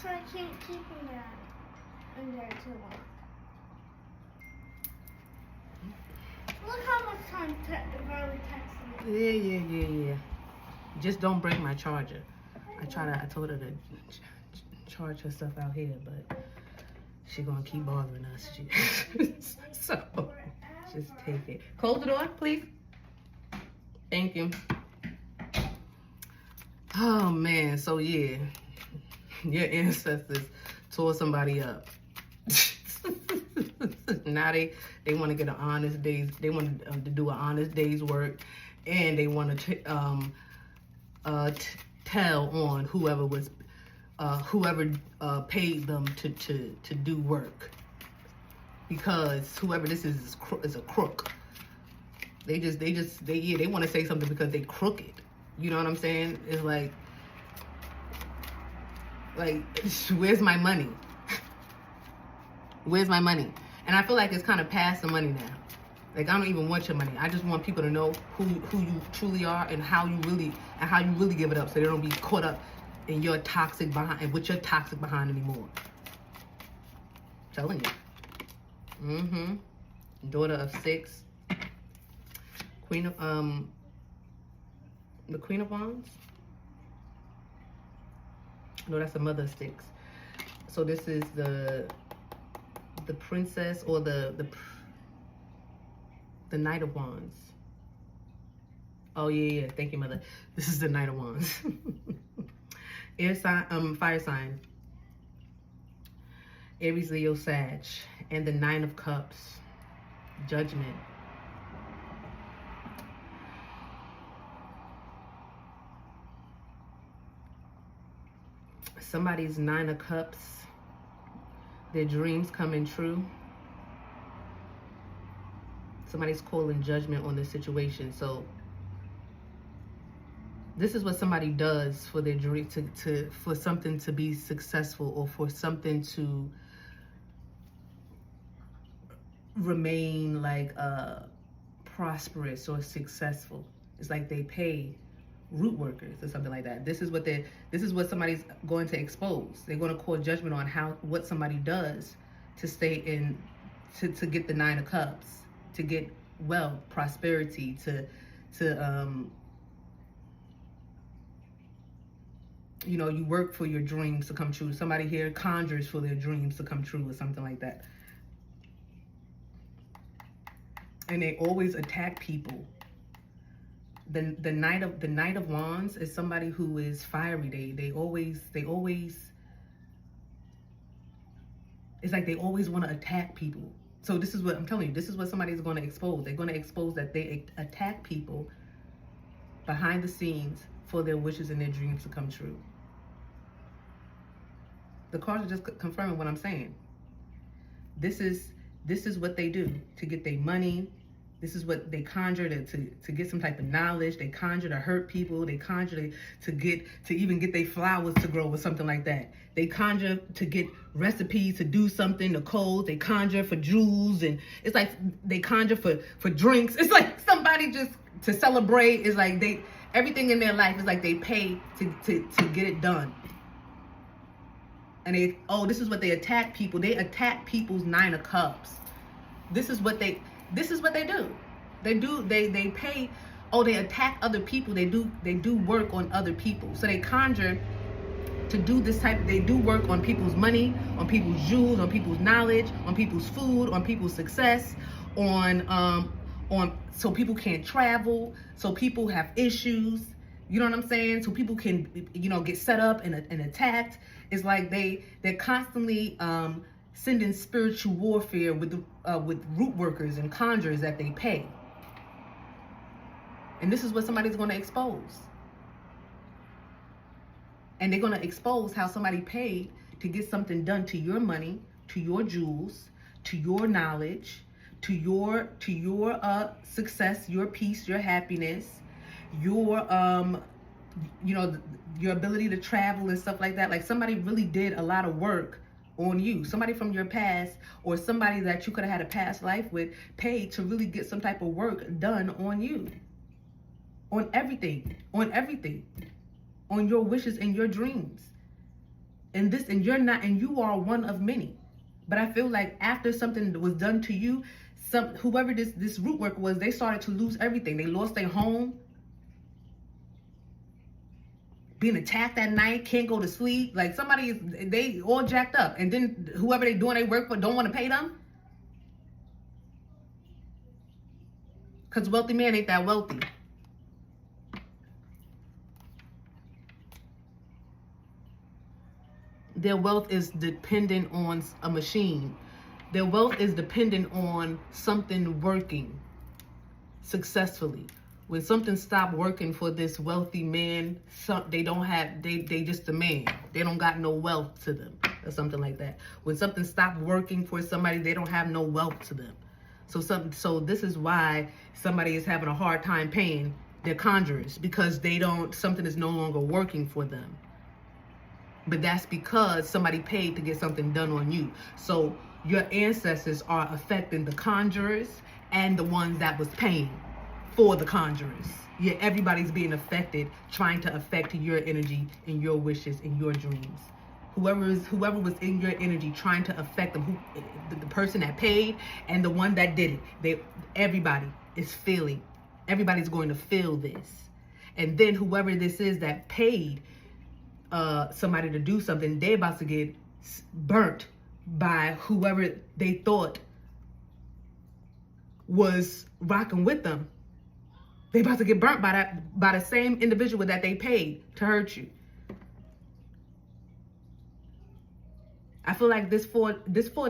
So I can't keep them in there too long. Look how much time Valerie texted me. Yeah. Just don't break my charger. I told her to charge her stuff out here, but she gonna keep bothering us. So just take it. Close the door, please. Thank you. Oh man, so yeah, your ancestors tore somebody up. Now they want to get an honest day's. They want to do an honest day's work, and they want to tell on whoever paid them to do work, because whoever this is a crook. They want to say something because they crooked. You know what I'm saying? It's like where's my money? Where's my money? And I feel like it's kind of past the money now. Like, I don't even want your money. I just want people to know who you truly are and how you really give it up, so they don't be caught up in your toxic behind anymore. Telling you. Daughter of 6. Queen of the Queen of Wands. No, that's the Mother of 6. So this is the Princess, or the Knight of Wands. Oh, yeah. Thank you, Mother. This is the Knight of Wands. Air sign, fire sign. Aries, Leo, Sag. And the Nine of Cups. Judgment. Somebody's Nine of Cups. Their dreams coming true. Somebody's calling judgment on the situation. So this is what somebody does for their dream, for something to be successful, or for something to remain like prosperous or successful. It's like they pay root workers or something like that. This is what somebody's going to expose. They're going to call judgment on what somebody does to stay in, to get the Nine of Cups, to get wealth, prosperity, to you know, you work for your dreams to come true. Somebody here conjures for their dreams to come true or something like that. And they always attack people. The Knight of Wands is somebody who is fiery. They always it's like they always want to attack people. So this is what I'm telling you. This is what somebody's going to expose. They're going to expose that they attack people behind the scenes for their wishes and their dreams to come true. The cards are just confirming what I'm saying. This is what they do to get their money. This is what they conjure to get some type of knowledge. They conjure to hurt people. They conjure to even get their flowers to grow or something like that. They conjure to get recipes to do something, the codes. They conjure for jewels, and it's like they conjure for drinks. It's like somebody just to celebrate. It's like everything in their life is like they pay to get it done. And this is what they attack people. They attack people's Nine of Cups. This is what they do. They pay. They attack other people. They do work on other people. So they conjure to do this type. They do work on people's money, on people's jewels, on people's knowledge, on people's food, on people's success, on so people can't travel, so people have issues. You know what I'm saying? So people can, you know, get set up and attacked. It's like they're constantly sending spiritual warfare with root workers and conjurers that they pay. And this is what somebody's going to expose. And they're going to expose how somebody paid to get something done to your money, to your jewels, to your knowledge, to your success, your peace, your happiness, your your ability to travel and stuff like that. Like somebody really did a lot of work on you. Somebody from your past, or somebody that you could have had a past life with, paid to really get some type of work done on you. On everything. On your wishes and your dreams. And you are one of many. But I feel like after something was done to you, whoever this root worker was, they started to lose everything. They lost their home, being attacked at night, can't go to sleep. Like they all jacked up. And then whoever they doing they work for don't want to pay them. Because wealthy man ain't that wealthy. Their wealth is dependent on a machine. Their wealth is dependent on something working successfully. When something stopped working for this wealthy man, they just a man. They don't got no wealth to them or something like that. When something stopped working for somebody, they don't have no wealth to them. So this is why somebody is having a hard time paying their conjurers, because something is no longer working for them. But that's because somebody paid to get something done on you. So your ancestors are affecting the conjurers and the ones that was paying for the conjurers. Yeah, everybody's being affected, trying to affect your energy and your wishes and your dreams. Whoever was in your energy trying to affect them, the person that paid and the one that did it, everybody is feeling. Everybody's going to feel this. And then whoever this is that paid somebody to do something, they're about to get burnt by whoever they thought was rocking with them. They about to get burnt by the same individual that they paid to hurt you. I feel like this four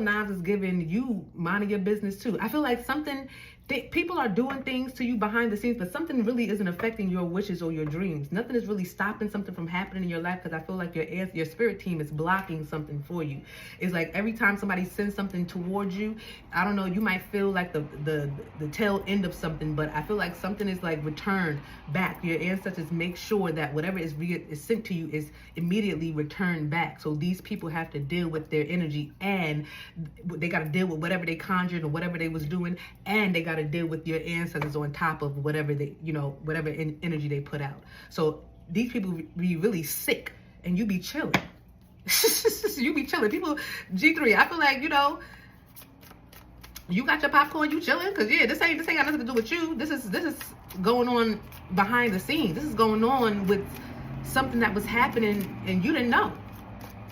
knives is giving you minding your business too. I feel like people are doing things to you behind the scenes, but something really isn't affecting your wishes or your dreams. Nothing is really stopping something from happening in your life, because I feel like your spirit team is blocking something for you. It's like every time somebody sends something towards you, I don't know, you might feel like the tail end of something, but I feel like something is like returned back. Your ancestors make sure that whatever is sent to you is immediately returned back. So these people have to deal with their energy, and they got to deal with whatever they conjured or whatever they was doing, and they got to deal with your ancestors on top of whatever they, whatever energy they put out. So these people be really sick, and you be chilling. You be chilling. People, G3, I feel like, you got your popcorn, you chilling, because this ain't got nothing to do with you. This is going on behind the scenes. This is going on with something that was happening and you didn't know.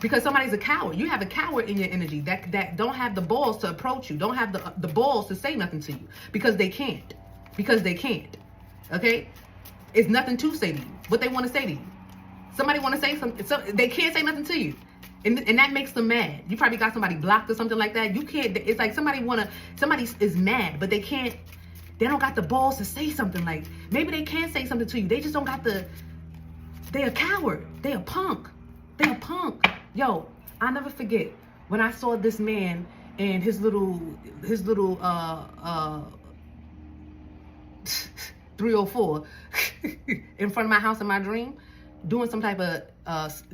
Because somebody's a coward. You have a coward in your energy that don't have the balls to approach you, don't have the balls to say nothing to you, because they can't. Okay? It's nothing to say to you. What they want to say to you. Somebody want to say something, so they can't say nothing to you. And that makes them mad. You probably got somebody blocked or something like that. You can't, it's like somebody is mad, but they don't got the balls to say something. Like, maybe they can say something to you. They just don't got they a coward. They a punk. Yo, I'll never forget when I saw this man and his little 304 in front of my house in my dream, doing some type of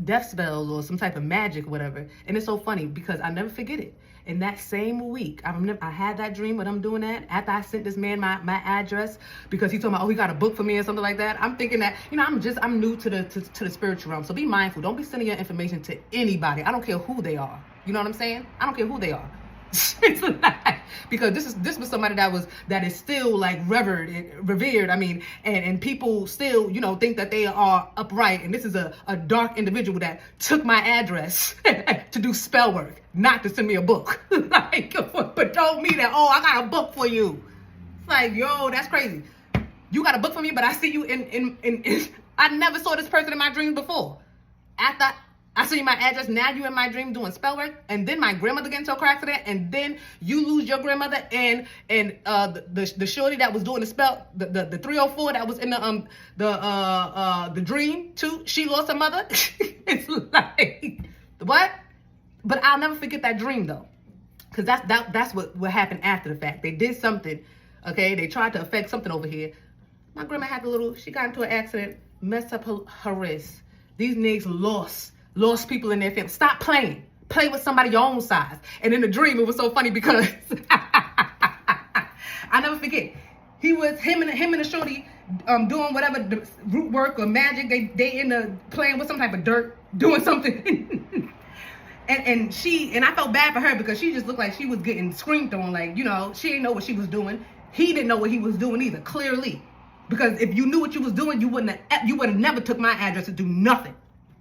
death spells or some type of magic, whatever. And it's so funny because I never forget it. In that same week, I had that dream when I'm doing that. After I sent this man my address, because he told me, oh, he got a book for me or something like that. I'm thinking that, I'm new to the spiritual realm. So be mindful. Don't be sending your information to anybody. I don't care who they are. You know what I'm saying? I don't care who they are. It's a lie. Because this was somebody that is still like revered. I mean, and people still, think that they are upright. And this is a dark individual that took my address to do spell work, not to send me a book. Like, but told me that, oh, I got a book for you. It's like, yo, that's crazy. You got a book for me, but I see you in I never saw this person in my dreams before. After I see my address, now you in my dream doing spell work, and then my grandmother get into a car accident, and then you lose your grandmother, and the shorty that was doing the spell, the 304 that was in the dream too, she lost her mother. It's like, what? But I'll never forget that dream though, because that's what happened after the fact. They did something, okay? They tried to affect something over here. My grandma had she got into an accident, messed up her wrist. These niggas lost people in their family. Stop playing. Play with somebody your own size. And in the dream, it was so funny because I never forget. He was him and the shorty doing whatever the root work or magic. They in the playing with some type of dirt, doing something. and I felt bad for her because she just looked like she was getting screamed on. Like, she didn't know what she was doing. He didn't know what he was doing either. Clearly, because if you knew what you was doing, you would have never took my address to do nothing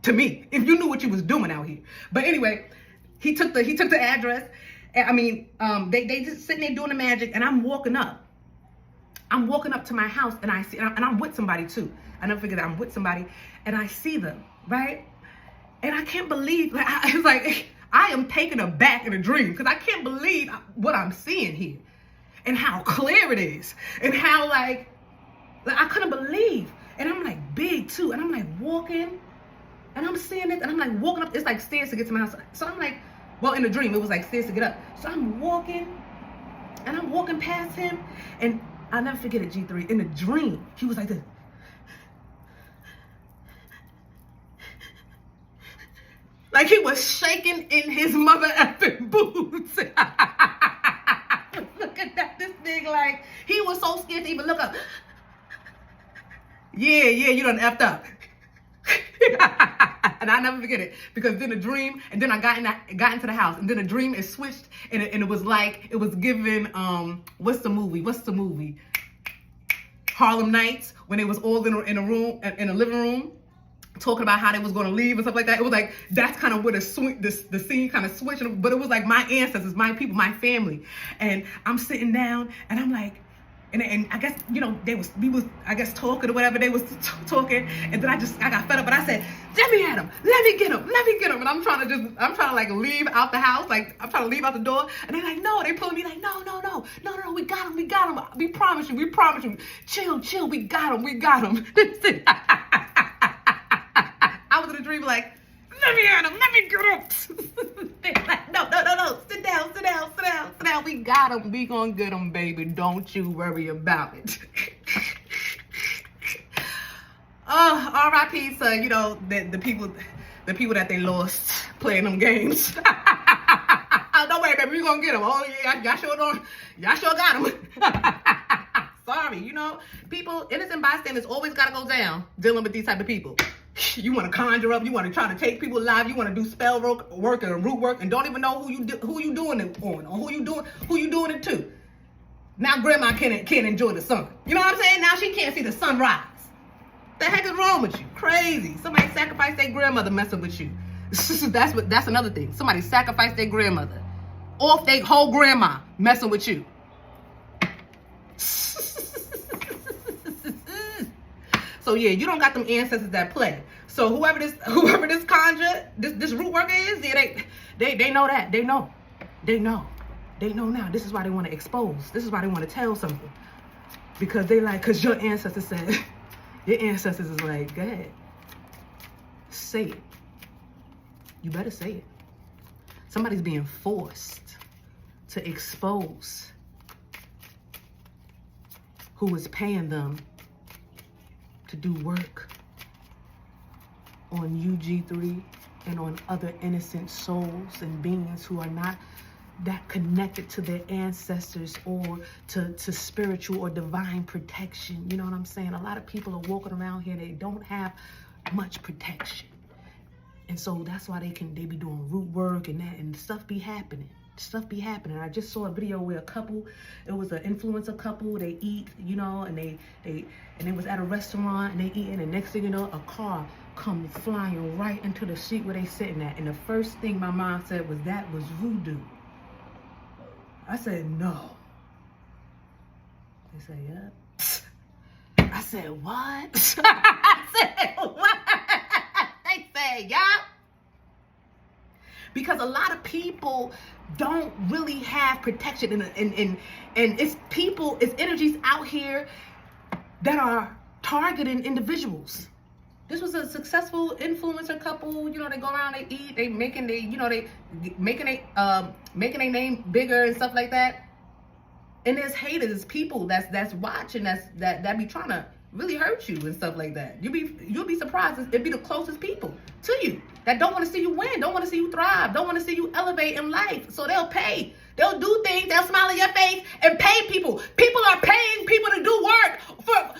to me, if you knew what you was doing out here. But anyway, he took the address. They just sitting there doing the magic, and I'm walking up to my house, and I see, and I'm with somebody too. I never forget that I'm with somebody, and I see them, right? And I can't believe, it's like I am taken aback in a dream, because I can't believe what I'm seeing here, and how clear it is, and how like I couldn't believe. And I'm like big too, and I'm like walking. And I'm seeing it, and I'm like walking up. It's like stairs to get to my house. So I'm like, well, in the dream, it was like stairs to get up. So I'm walking, and I'm walking past him. And I'll never forget it, G3. In the dream, he was like this. Like he was shaking in his mother effing boots. Look at that. This thing, like, he was so scared to even look up. Yeah, you done effed up. And I never forget it, because then the dream, and then I got into the house, and then the dream is switched, and it was like, it was given, what's the movie? Harlem Nights, when they was all in a room, in a living room, talking about how they was going to leave and stuff like that. It was like, that's kind of where the scene kind of switched, but it was like my ancestors, my people, my family. And I'm sitting down, and I'm like, and I guess, we was I guess talking or whatever, they was talking, and then I got fed up, and I said, let me at him, let me get him, and I'm trying to like leave out the house, like I'm trying to leave out the door, and they're like, no, they pulling me like, no, we got him, we promise you, chill, we got him. I was in a dream like, let me at him, let me get him. They're like, no, sit down, we got him, we gonna get him, baby, don't you worry about it. Oh, R.I.P. So, the people that they lost playing them games. Don't worry, baby, we gonna get him. Oh yeah, y'all sure got him. Sorry, people, innocent bystanders always gotta go down dealing with these type of people. You want to conjure up, you want to try to take people alive, you want to do spell work and root work, and don't even know who you doing it on, or who you doing it to. Now grandma can't enjoy the sun. You know what I'm saying? Now she can't see the sunrise. The heck is wrong with you? Crazy. Somebody sacrificed their grandmother messing with you. That's another thing. Somebody sacrificed their grandmother, off their whole grandma messing with you. So yeah, you don't got them ancestors that play. So whoever this conjure, this root worker is, yeah, they know that. They know now. This is why they want to expose. This is why they want to tell something. Because your ancestors said, your ancestors is like, go ahead. Say it. You better say it. Somebody's being forced to expose who is paying them to do work on UG3 and on other innocent souls and beings who are not that connected to their ancestors or to spiritual or divine protection. You know what I'm saying? A lot of people are walking around here, they don't have much protection. And so that's why they be doing root work and stuff be happening. I just saw a video where it was an influencer couple, they eat, and they was at a restaurant and they eating, and next thing you know, a car comes flying right into the seat where they sitting at. And the first thing my mom said was that was voodoo. I said, no. They said, yeah. I said, what? I said, what? They said, yeah. Because a lot of people don't really have protection, and it's energies out here that are targeting individuals. This was a successful influencer couple. They go around, they eat, they making their name bigger and stuff like that. And there's haters, people that's watching, that be trying to really hurt you and stuff like that. You'll be surprised. It'd be the closest people to you that don't want to see you win, don't want to see you thrive, don't want to see you elevate in life. So they'll pay. They'll do things. They'll smile in your face and pay people. People are paying people to do work for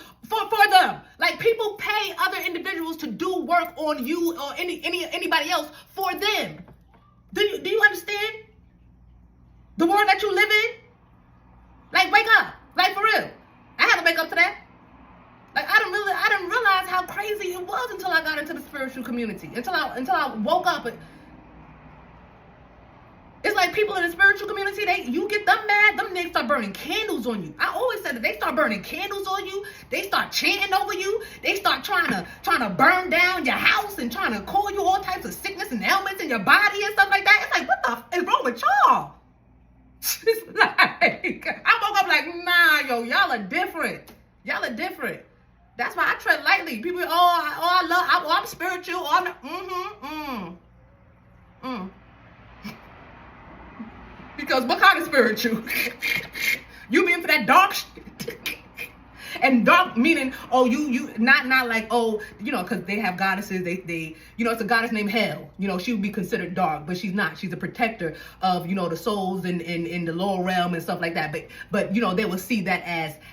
them. Like, people pay other individuals to do work on you or anybody else for them. Do you understand the world that you live in? Like, wake up. Like, for real. I had to wake up to that. Like, I didn't realize how crazy it was until I got into the spiritual community. Until I woke up. It's like people in the spiritual community, you get them mad, them niggas start burning candles on you. I always said that they start burning candles on you. They start chanting over you. They start trying to burn down your house and trying to call you all types of sickness and ailments in your body and stuff like that. It's like, what the f is wrong with y'all? It's like, I woke up like, nah, y'all are different. Y'all are different. That's why I tread lightly. People, I'm spiritual. Because what kind of spiritual? You mean for that dark shit? And dark meaning, you not like, because they have goddesses, they it's a goddess named Hel. She would be considered dark, but she's not. She's a protector of, the souls in the lower realm and stuff like that. But they will see that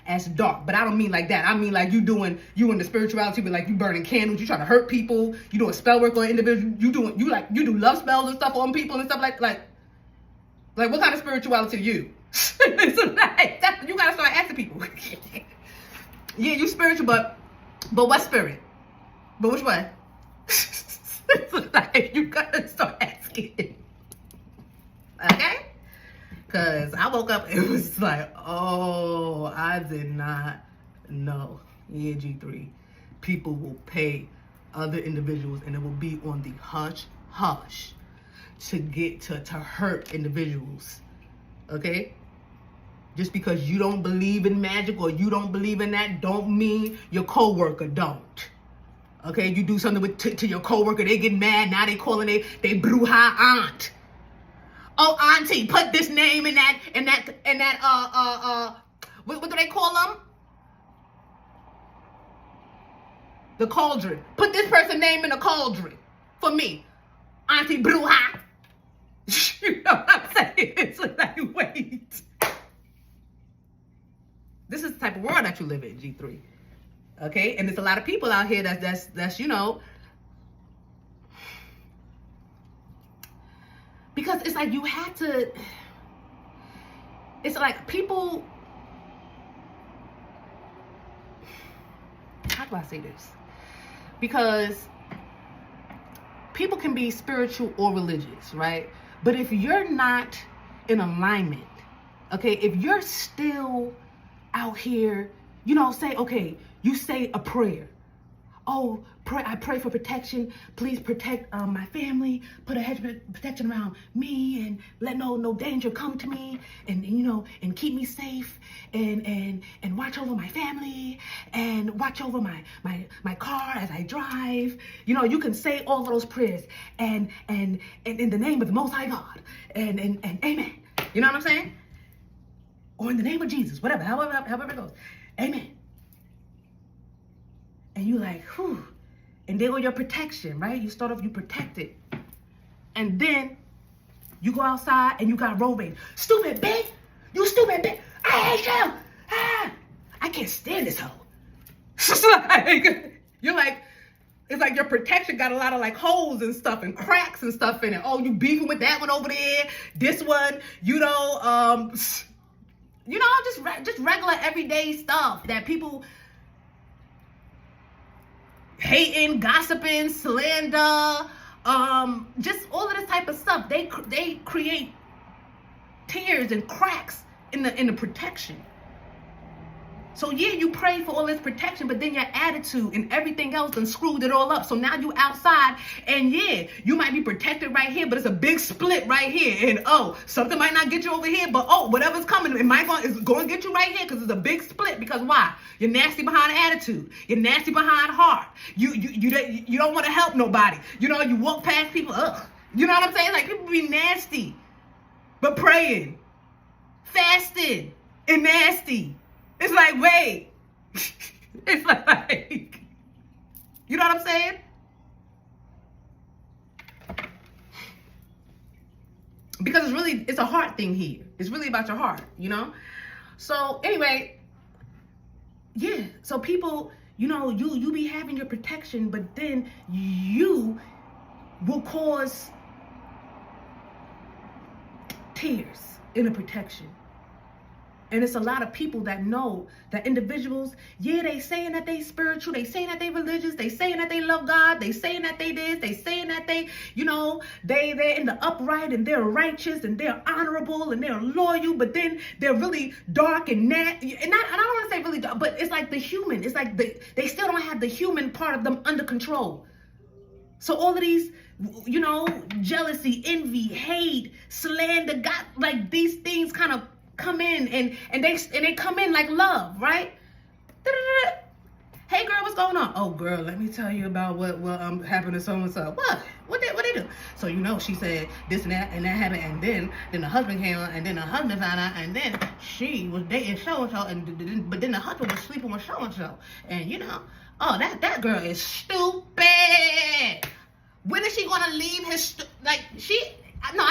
as dark. But I don't mean like that. I mean like you in the spirituality, but like you burning candles, you trying to hurt people, you doing spell work on individuals, you do love spells and stuff on people and stuff like what kind of spirituality are you? You gotta start asking people. Yeah, you spiritual, but what spirit? But which one? You gotta start asking. Okay? Because I woke up and it was like, oh, I did not know. Yeah, G3. People will pay other individuals and it will be on the hush hush to get to hurt individuals. Okay? Just because you don't believe in magic or you don't believe in that don't mean your coworker don't. Okay? You do something to your coworker, they get mad, now they calling they bruja aunt. Oh, auntie, put this name in that, what do they call them? The cauldron. Put this person's name in the cauldron for me. Auntie Bruja. You know what I'm saying? It's like, wait. This is the type of world that you live in, G3. Okay? And there's a lot of people out here that's you know, because it's like you have to, it's like people, how do I say this? Because people can be spiritual or religious, right? But if you're not in alignment, okay, if you're still out here, you know, say, okay, you say a prayer. Oh, I pray for protection. Please protect my family. Put a hedge of protection around me and let no danger come to me. And you know, and keep me safe. And watch over my family. And watch over my car as I drive. You know, you can say all of those prayers. And in the name of the Most High God. And amen. You know what I'm saying? Or in the name of Jesus. Whatever. However it goes. Amen. And you like, whew. And they were your protection, right? You start off, you protect it. And then you go outside and you got road rage. Stupid bitch! You stupid bitch! I hate you! Ah! I can't stand this hoe. You're like, it's like your protection got a lot of like holes and stuff and cracks and stuff in it. Oh, you beefing with that one over there. This one, you know, just regular everyday stuff that people hating, gossiping, slander, just all of this type of stuff. They create tears and cracks in the protection. So yeah, you pray for all this protection, but then your attitude and everything else done screwed it all up. So now you outside, and yeah, you might be protected right here, but it's a big split right here. And oh, something might not get you over here, but oh, whatever's coming, it's going to get you right here because it's a big split. Because why? You're nasty behind attitude. You're nasty behind heart. You don't want to help nobody. You know, you walk past people. Ugh. You know what I'm saying? Like people be nasty, but praying, fasting, and nasty. It's like, wait. It's like, you know what I'm saying? Because it's a heart thing here. It's really about your heart, you know? So anyway, yeah. So people, you know, you be having your protection, but then you will cause tears in the protection. And it's a lot of people that know that individuals, yeah, they saying that they spiritual, they saying that they religious, they saying that they love God, they saying that they this, they saying that they, you know, they're in the upright and they're righteous and they're honorable and they're loyal, but then they're really dark and nasty. And I don't want to say really dark, but it's like the human. It's like they still don't have the human part of them under control. So all of these, you know, jealousy, envy, hate, slander, God, like these things kind of come in and they come in like love, right? Da-da-da-da. Hey girl, what's going on? Oh girl, let me tell you about what happened to so and so. What they do? So you know, she said this and that happened, and then the husband came on, and then the husband found out, and then she was dating so and so, but then the husband was sleeping with so and so, and you know, oh that girl is stupid. When is she gonna leave his I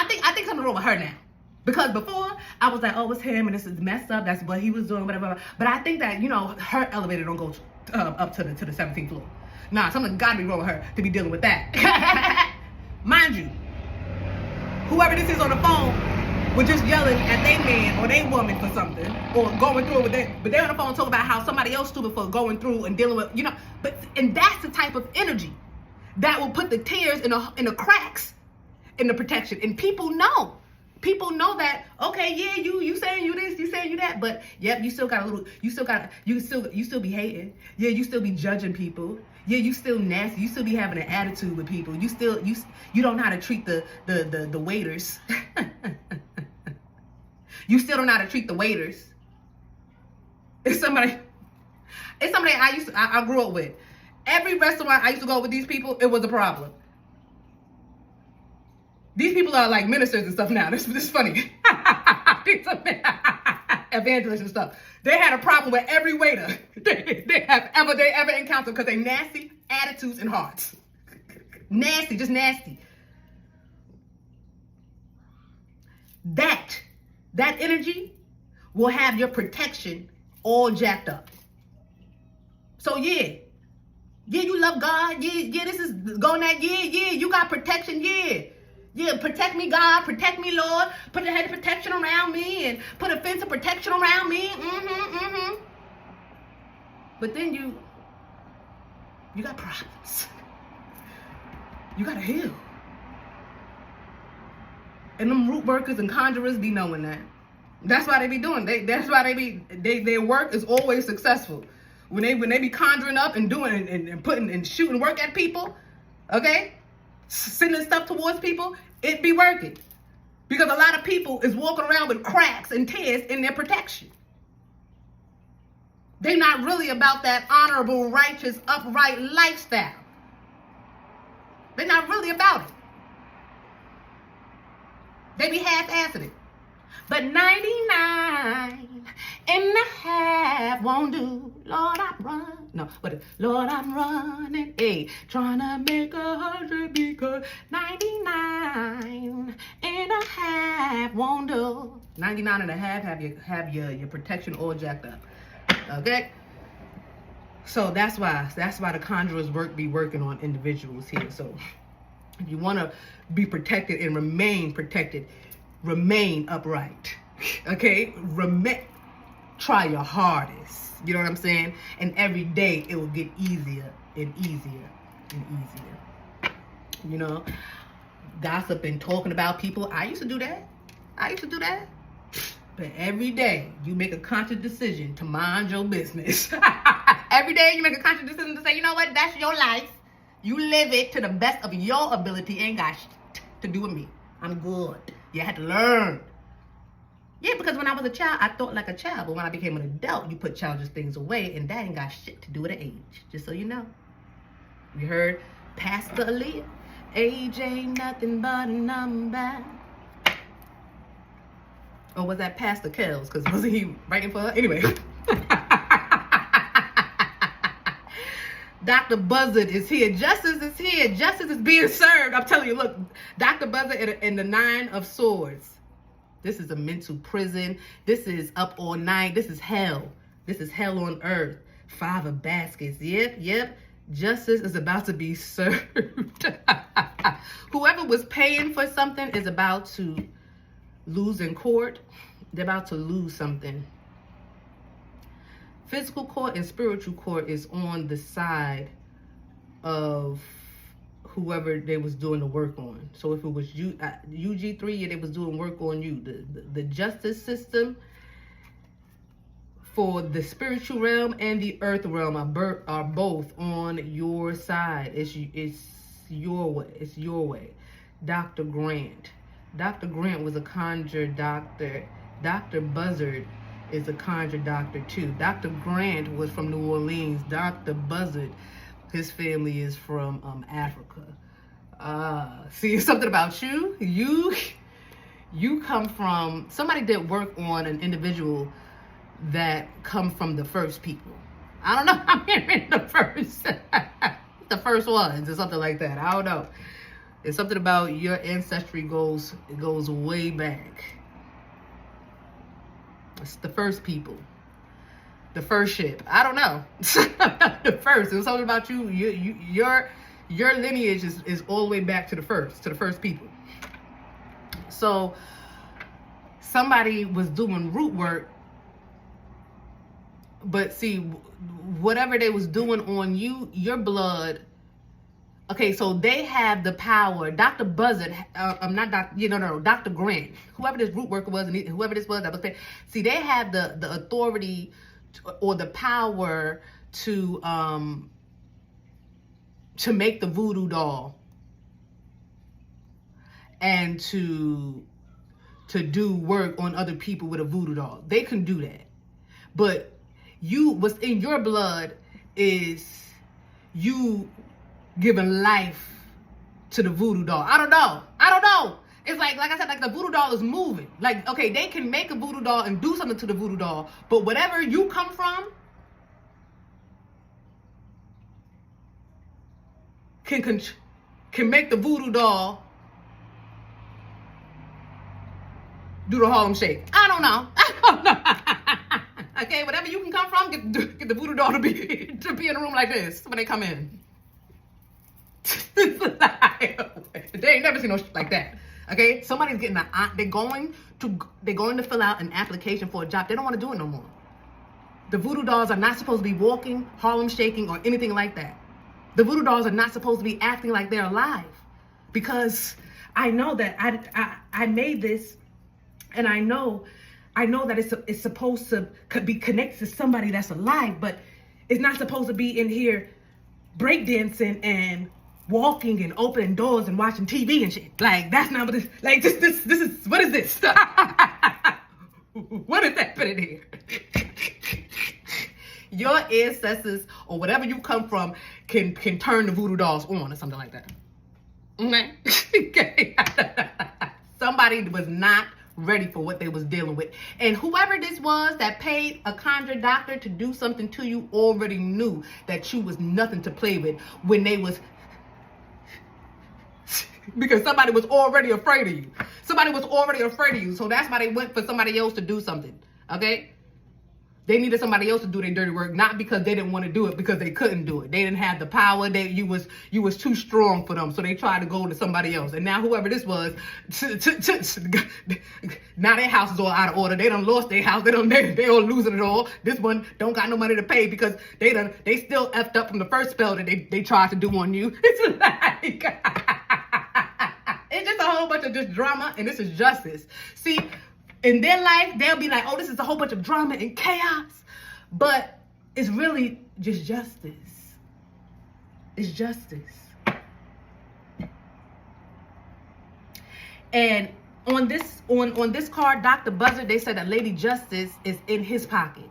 think something wrong with her now. Because before, I was like, oh, it's him, and this is messed up. That's what he was doing, whatever. But I think that, you know, her elevator don't go up to the 17th floor. Nah, something got to be wrong with her to be dealing with that. Mind you, whoever this is on the phone was just yelling at they man or they woman for something, or going through it with them. But they on the phone talking about how somebody else stupid for going through and dealing with, you know. And that's the type of energy that will put the tears in the cracks in the protection. And people know. People know that, okay, yeah, you saying you this, you saying you that, but yep, you still be hating. Yeah, you still be judging people. Yeah, you still nasty. You still be having an attitude with people. You don't know how to treat the waiters. You still don't know how to treat the waiters. It's somebody I grew up with. Every restaurant I used to go with these people, it was a problem. These people are like ministers and stuff now. This is funny. Evangelists and stuff. They had a problem with every waiter they ever encountered because they nasty attitudes and hearts. Nasty, just nasty. That energy will have your protection all jacked up. So yeah, you love God. Yeah, this is going that. Yeah, you got protection. Yeah, protect me, God. Protect me, Lord. Put a head of protection around me and put a fence of protection around me. But then you got problems. You gotta heal. And them root workers and conjurers be knowing that. That's why they be doing. That's why their work is always successful. When they be conjuring up and doing and putting and shooting work at people, okay? Sending stuff towards people, it be working. Because a lot of people is walking around with cracks and tears in their protection. They're not really about that honorable, righteous, upright lifestyle. They're not really about it. They be half-assing it. But 99.5 won't do. Lord, I'm running. No, but Lord, I'm running. Hey, trying to make 100 because 99.5 won't do. 99.5 have your protection all jacked up. Okay? So that's why the conjurers be working on individuals here. So if you want to be protected and remain protected, remain upright. Okay? Try your hardest. You know what I'm saying? And every day it will get easier and easier and easier. You know? Gossiping, talking about people. I used to do that. But every day you make a conscious decision to mind your business. Every day you make a conscious decision to say, you know what? That's your life. You live it to the best of your ability. Ain't got shit to do with me. I'm good. You had to learn. Yeah, because when I was a child, I thought like a child. But when I became an adult, you put childish things away. And that ain't got shit to do with age. Just so you know. We heard Pastor Aaliyah. Age ain't nothing but a number. Or was that Pastor Kells? Because wasn't he writing for her? Anyway. Dr. Buzzard is here. Justice is here. Justice is being served. I'm telling you, look, Dr. Buzzard in the 9 of Swords. This is a mental prison. This is up all night. This is hell. This is hell on earth. 5 of Baskets. Yep. Justice is about to be served. Whoever was paying for something is about to lose in court. They're about to lose something. Physical court and spiritual court is on the side of whoever they was doing the work on. So if it was UG3, yeah, they was doing work on you. The justice system for the spiritual realm and the earth realm are both on your side. It's your way. It's your way. Dr. Grant. Dr. Grant was a conjure doctor. Dr. Buzzard is a conjure doctor too. Dr. Grant was from New Orleans. Dr. Buzzard, his family is from Africa. See, something about you. You come from, somebody did work on an individual that come from the first people. I don't know. I'm hearing the first ones or something like that. I don't know. It's something about your ancestry goes way back. It's the first people. The first ship. I don't know. The first. It was something about you. Your lineage is all the way back to the first people. So somebody was doing root work, but see, whatever they was doing on you, your blood Okay, so they have the power. Dr. Buzzard, not Dr. No, Dr. Grant, whoever this root worker was, and whoever this was that was there. See, they have the authority or the power to make the voodoo doll and to do work on other people with a voodoo doll. They can do that, but what's in your blood is you giving life to the voodoo doll. I don't know. It's like I said, like the voodoo doll is moving. Like, okay, they can make a voodoo doll and do something to the voodoo doll, but whatever you come from can make the voodoo doll do the Harlem Shake. I don't know. Okay, whatever you can come from, get the voodoo doll to be in a room like this when they come in. They ain't never seen no shit like that. Okay, somebody's getting they're going to fill out an application for a job. They don't want to do it no more. The voodoo dolls are not supposed to be walking, Harlem shaking, or anything like that. The voodoo dolls are not supposed to be acting like they're alive, because I know that I made this, and I know that it's supposed to be connected to somebody that's alive, but it's not supposed to be in here breakdancing and walking and opening doors and watching TV and shit. Like, that's not what this, like, this is, what is this? What is happening here? Your ancestors or whatever you come from can turn the voodoo dolls on or something like that. Okay? Somebody was not ready for what they was dealing with. And whoever this was that paid a conjure doctor to do something to you already knew that you was nothing to play with when they was, because somebody was already afraid of you. Somebody was already afraid of you. So that's why they went for somebody else to do something. Okay? They needed somebody else to do their dirty work, not because they didn't want to do it, because they couldn't do it. They didn't have the power. You was too strong for them, so they tried to go to somebody else. And now whoever this was, now their house is all out of order. They done lost their house. They all losing it all. This one don't got no money to pay because they still effed up from the first spell that they tried to do on you. It's like it's just a whole bunch of just drama, and this is justice. See, in their life, they'll be like, oh, this is a whole bunch of drama and chaos. But it's really just justice. It's justice. And on this card, Dr. Buzzard, they said that Lady Justice is in his pocket.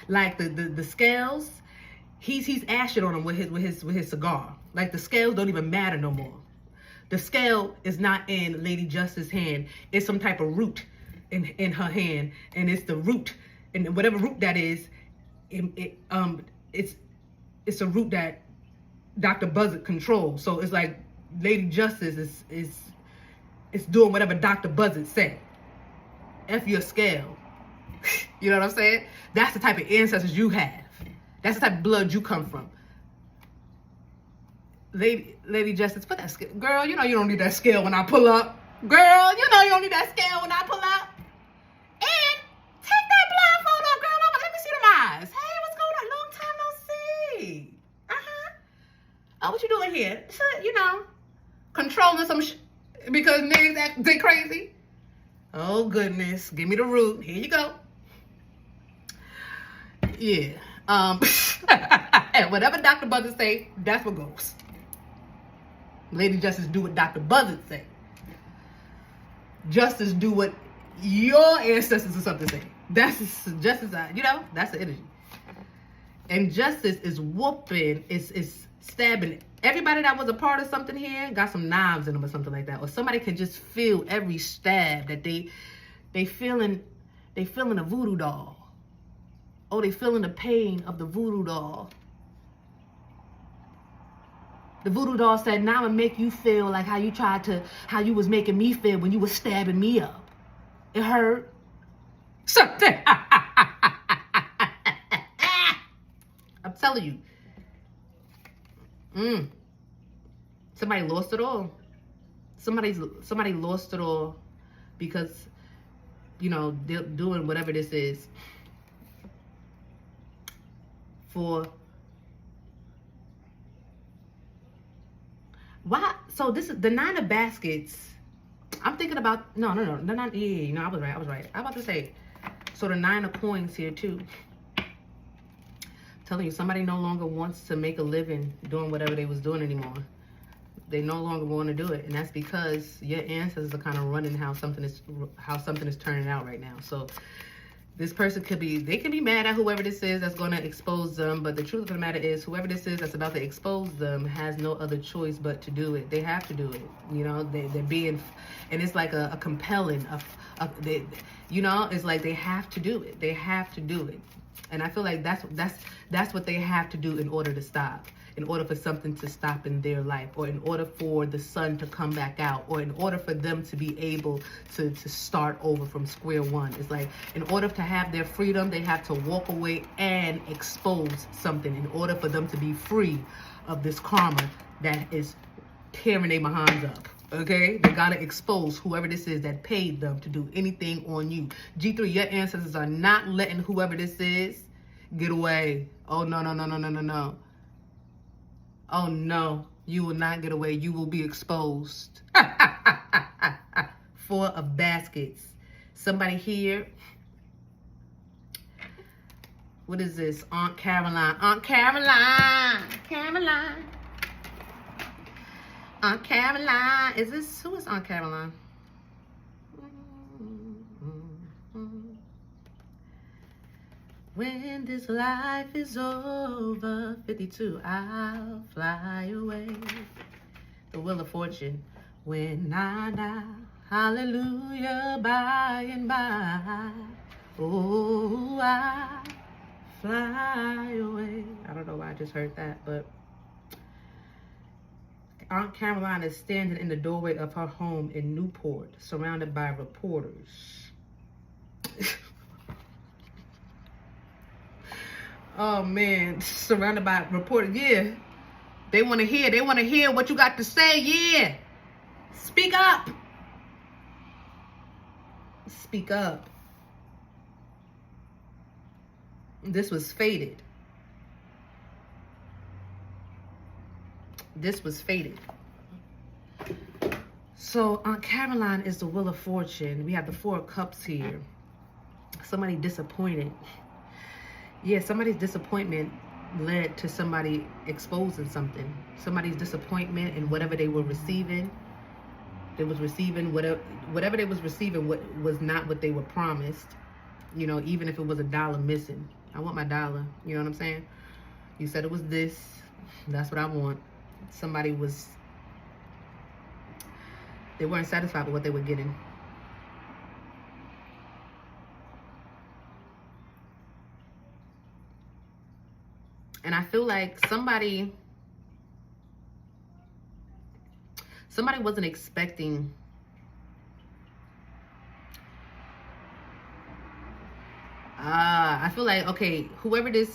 Like the scales, he's ashing on them with his cigar. Like the scales don't even matter no more. The scale is not in Lady Justice's hand. It's some type of root in her hand, and it's the root, and whatever root that is, it's a root that Dr. Buzzard controls. So it's like Lady Justice is doing whatever Dr. Buzzard say. F your scale. You know what I'm saying? That's the type of ancestors you have. That's the type of blood you come from. Lady Justice, put that scale. Girl, you know you don't need that scale when I pull up. Girl, you know you don't need that scale when I pull up. And take that blindfold off, girl. Let me see them eyes. Hey, what's going on? Long time no see. Oh, what you doing here? So, you know, controlling some because niggas they crazy. Oh, goodness. Give me the root. Here you go. Yeah. And whatever Dr. Buzzard say, that's what goes. Lady Justice do what Dr. Buzzard say. Justice do what your ancestors or something say. That's justice, you know, that's the energy. And justice is whooping, is stabbing. Everybody that was a part of something here got some knives in them or something like that. Or somebody can just feel every stab that they feeling a voodoo doll. Oh, they feeling the pain of the voodoo doll. The voodoo doll said, now I'm gonna make you feel like how you was making me feel when you was stabbing me up. It hurt. Something. I'm telling you. Somebody lost it all. Somebody lost it all because, you know, they're doing whatever this is for Why? So this is the 9 of baskets. I'm thinking about, no. The 9, yeah, no, I was right. I'm about to say, so the 9 of coins here too. Telling you, somebody no longer wants to make a living doing whatever they was doing anymore. They no longer want to do it, and that's because your ancestors are kind of running how something is turning out right now. So this person they can be mad at whoever this is that's going to expose them, but the truth of the matter is, whoever this is that's about to expose them has no other choice but to do it. They have to do it. You know, they're being, and it's like a compelling, it's like they have to do it. They have to do it. And I feel like that's what they have to do in order to stop, in order for something to stop in their life, or in order for the sun to come back out, or in order for them to be able to start over from square one. It's like, in order to have their freedom, they have to walk away and expose something in order for them to be free of this karma that is tearing their behinds up. Okay, they gotta expose whoever this is that paid them to do anything on you. G3, your ancestors are not letting whoever this is get away. Oh, no. Oh, no, you will not get away. You will be exposed. 4 of baskets. Somebody here. What is this? Aunt Caroline. Aunt Caroline. Aunt Caroline. Who is Aunt Caroline? When this life is over, 52, I'll fly away. The Wheel of Fortune. When I die, hallelujah, by and by. Oh, I fly away. I don't know why I just heard that, but Aunt Caroline is standing in the doorway of her home in Newport, surrounded by reporters. Oh man, surrounded by reporters. Yeah, they want to hear what you got to say. Yeah, speak up. Speak up. This was fated. This was fated. So Aunt Caroline is the Wheel of Fortune. We have the 4 of Cups here. Somebody disappointed. Yeah, somebody's disappointment led to somebody exposing something. Somebody's disappointment in whatever they were receiving. They was receiving whatever they was receiving was not what they were promised. You know, even if it was $1 missing. I want my dollar. You know what I'm saying? You said it was this. That's what I want. They weren't satisfied with what they were getting. And I feel like somebody wasn't expecting I feel like, okay, whoever this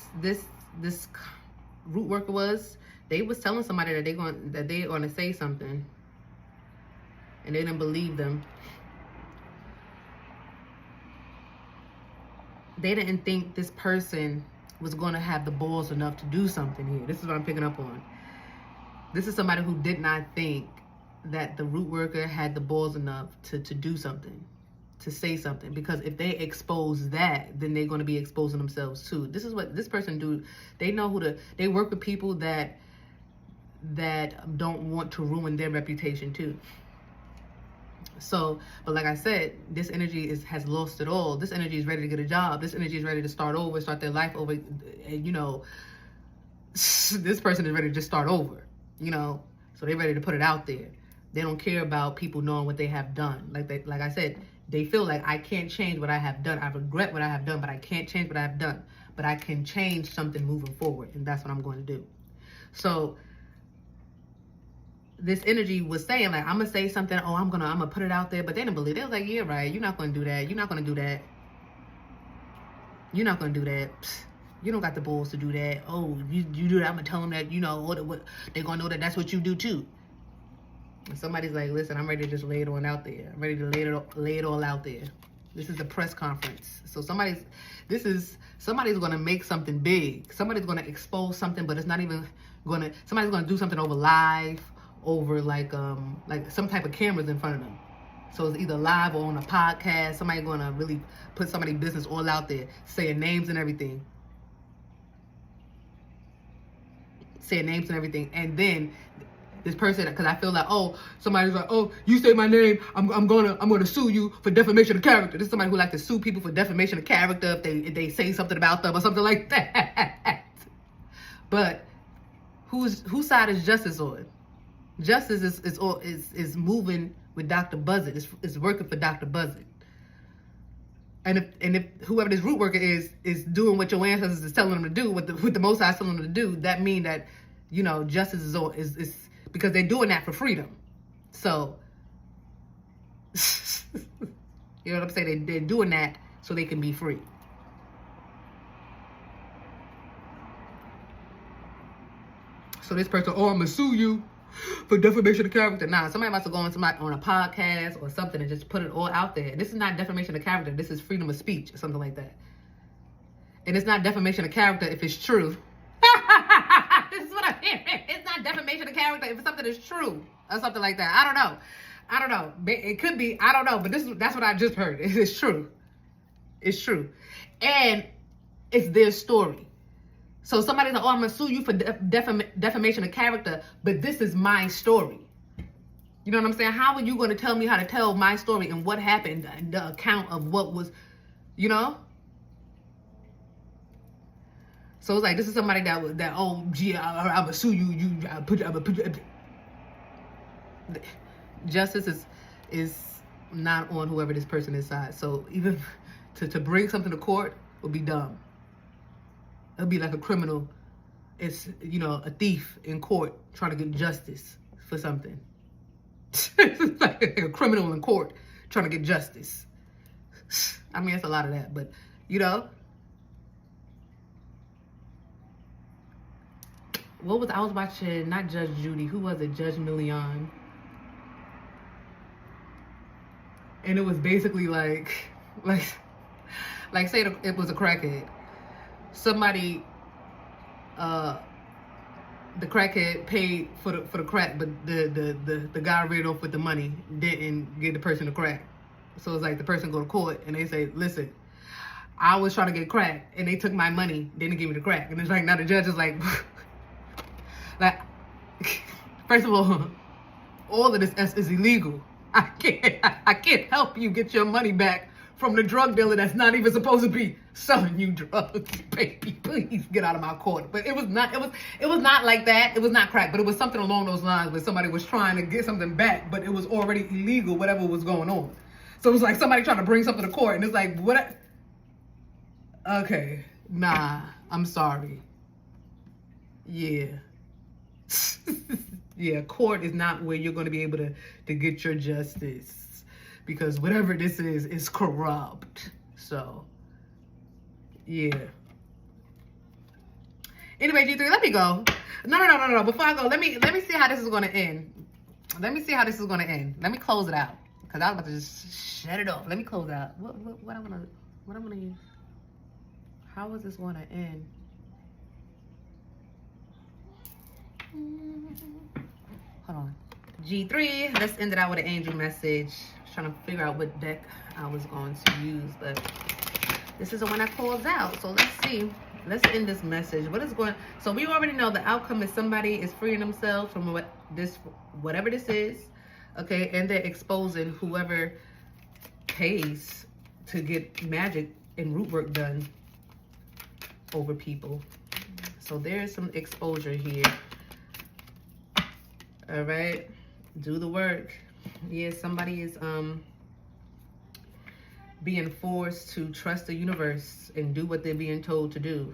root worker was, they was telling somebody that they're going to say something, and they didn't believe them. They didn't think this person was going to have the balls enough to do something here. This is what I'm picking up on. This is somebody who did not think that the root worker had the balls enough to do something, to say something. Because if they expose that, then they're going to be exposing themselves too. This is what this person do. They know they work with people that don't want to ruin their reputation too. So, but like I said, this energy has lost it all. This energy is ready to get a job. This energy is ready to start over, start their life over. And, you know, this person is ready to just start over, you know. So they're ready to put it out there. They don't care about people knowing what they have done. Like I said, they feel like, I can't change what I have done. I regret what I have done, but I can't change what I have done. But I can change something moving forward, and that's what I'm going to do. So this energy was saying, like, I'm going to say something. Oh, I'm gonna put it out there. But they didn't believe it. They was like, yeah, right. You're not going to do that. You're not going to do that. You're not going to do that. Psst. You don't got the balls to do that. Oh, you do that. I'm going to tell them that, you know, what they're going to know that that's what you do too. And somebody's like, listen, I'm ready to just lay it on out there. I'm ready to lay it all out there. This is a press conference. So somebody's going to make something big. Somebody's going to expose something, but it's not even going to, somebody's going to do something over live, over like some type of cameras in front of them. So it's either live or on a podcast. Somebody gonna really put somebody's business all out there, saying names and everything. And then this person, because I feel like, oh, somebody's like, oh, you say my name, I'm gonna sue you for defamation of character. This is somebody who like to sue people for defamation of character if they say something about them or something like that. But whose side is justice on? Justice is moving with Dr. Buzzard. It's working for Dr. Buzzard. And if whoever this root worker is doing what your ancestors is telling them to do, what the Most High is telling them to do, that mean that, you know, justice is because they're doing that for freedom. So you know what I'm saying? They're doing that so they can be free. So this person, oh, I'm gonna sue you for defamation of character. Nah, somebody about to go on a podcast or something and just put it all out there. This is not defamation of character. This is freedom of speech or something like that. And it's not defamation of character if it's true. This is what I'm hearing. It's not defamation of character if something is true or something like that. I don't know. It could be. I don't know. But that's what I just heard. It's true. It's true. And it's their story. So somebody's like, oh, I'm going to sue you for defamation of character, but this is my story. You know what I'm saying? How are you going to tell me how to tell my story and what happened, the account of what was, you know? So it's like, this is somebody that oh, gee, I'm going to sue you, Justice is not on whoever this person is side. So even to bring something to court would be dumb. It'll be like a criminal, it's, you know, a thief in court trying to get justice for something. It's like a criminal in court trying to get justice. I mean, it's a lot of that, but, you know. I was watching, not Judge Judy, who was it? Judge Million. And it was basically like say it was a crackhead. Somebody, the crackhead paid for the crack, but the guy ran off with the money, didn't give the person the crack. So it's like the person go to court and they say, listen, I was trying to get crack and they took my money, they didn't give me the crack. And it's like, now the judge is like, first of all of this is illegal. I can't help you get your money back from the drug dealer that's not even supposed to be selling you drugs, baby. Please get out of my court. But it was not like that. It was not crack, but it was something along those lines where somebody was trying to get something back, but it was already illegal, whatever was going on. So it was like somebody trying to bring something to court, and it's like, what? Okay, nah, I'm sorry. Yeah. Yeah, court is not where you're going to be able to get your justice. Because whatever this is corrupt. So, yeah. Anyway, G3, let me go. No. Before I go, let me see how this is going to end. Let me see how this is going to end. Let me close it out. Because I was about to just shut it off. Let me close it out. What I'm going to use? How is this going to end? Hold on. G3, let's end it out with an angel message. Trying to figure out what deck I was going to use, but this is the one that calls out. So let's see. Let's end this message. What is going? So we already know the outcome is somebody is freeing themselves from whatever this is, okay, and they're exposing whoever pays to get magic and root work done over people. So there's some exposure here. All right, do the work. Yeah, somebody is being forced to trust the universe and do what they're being told to do.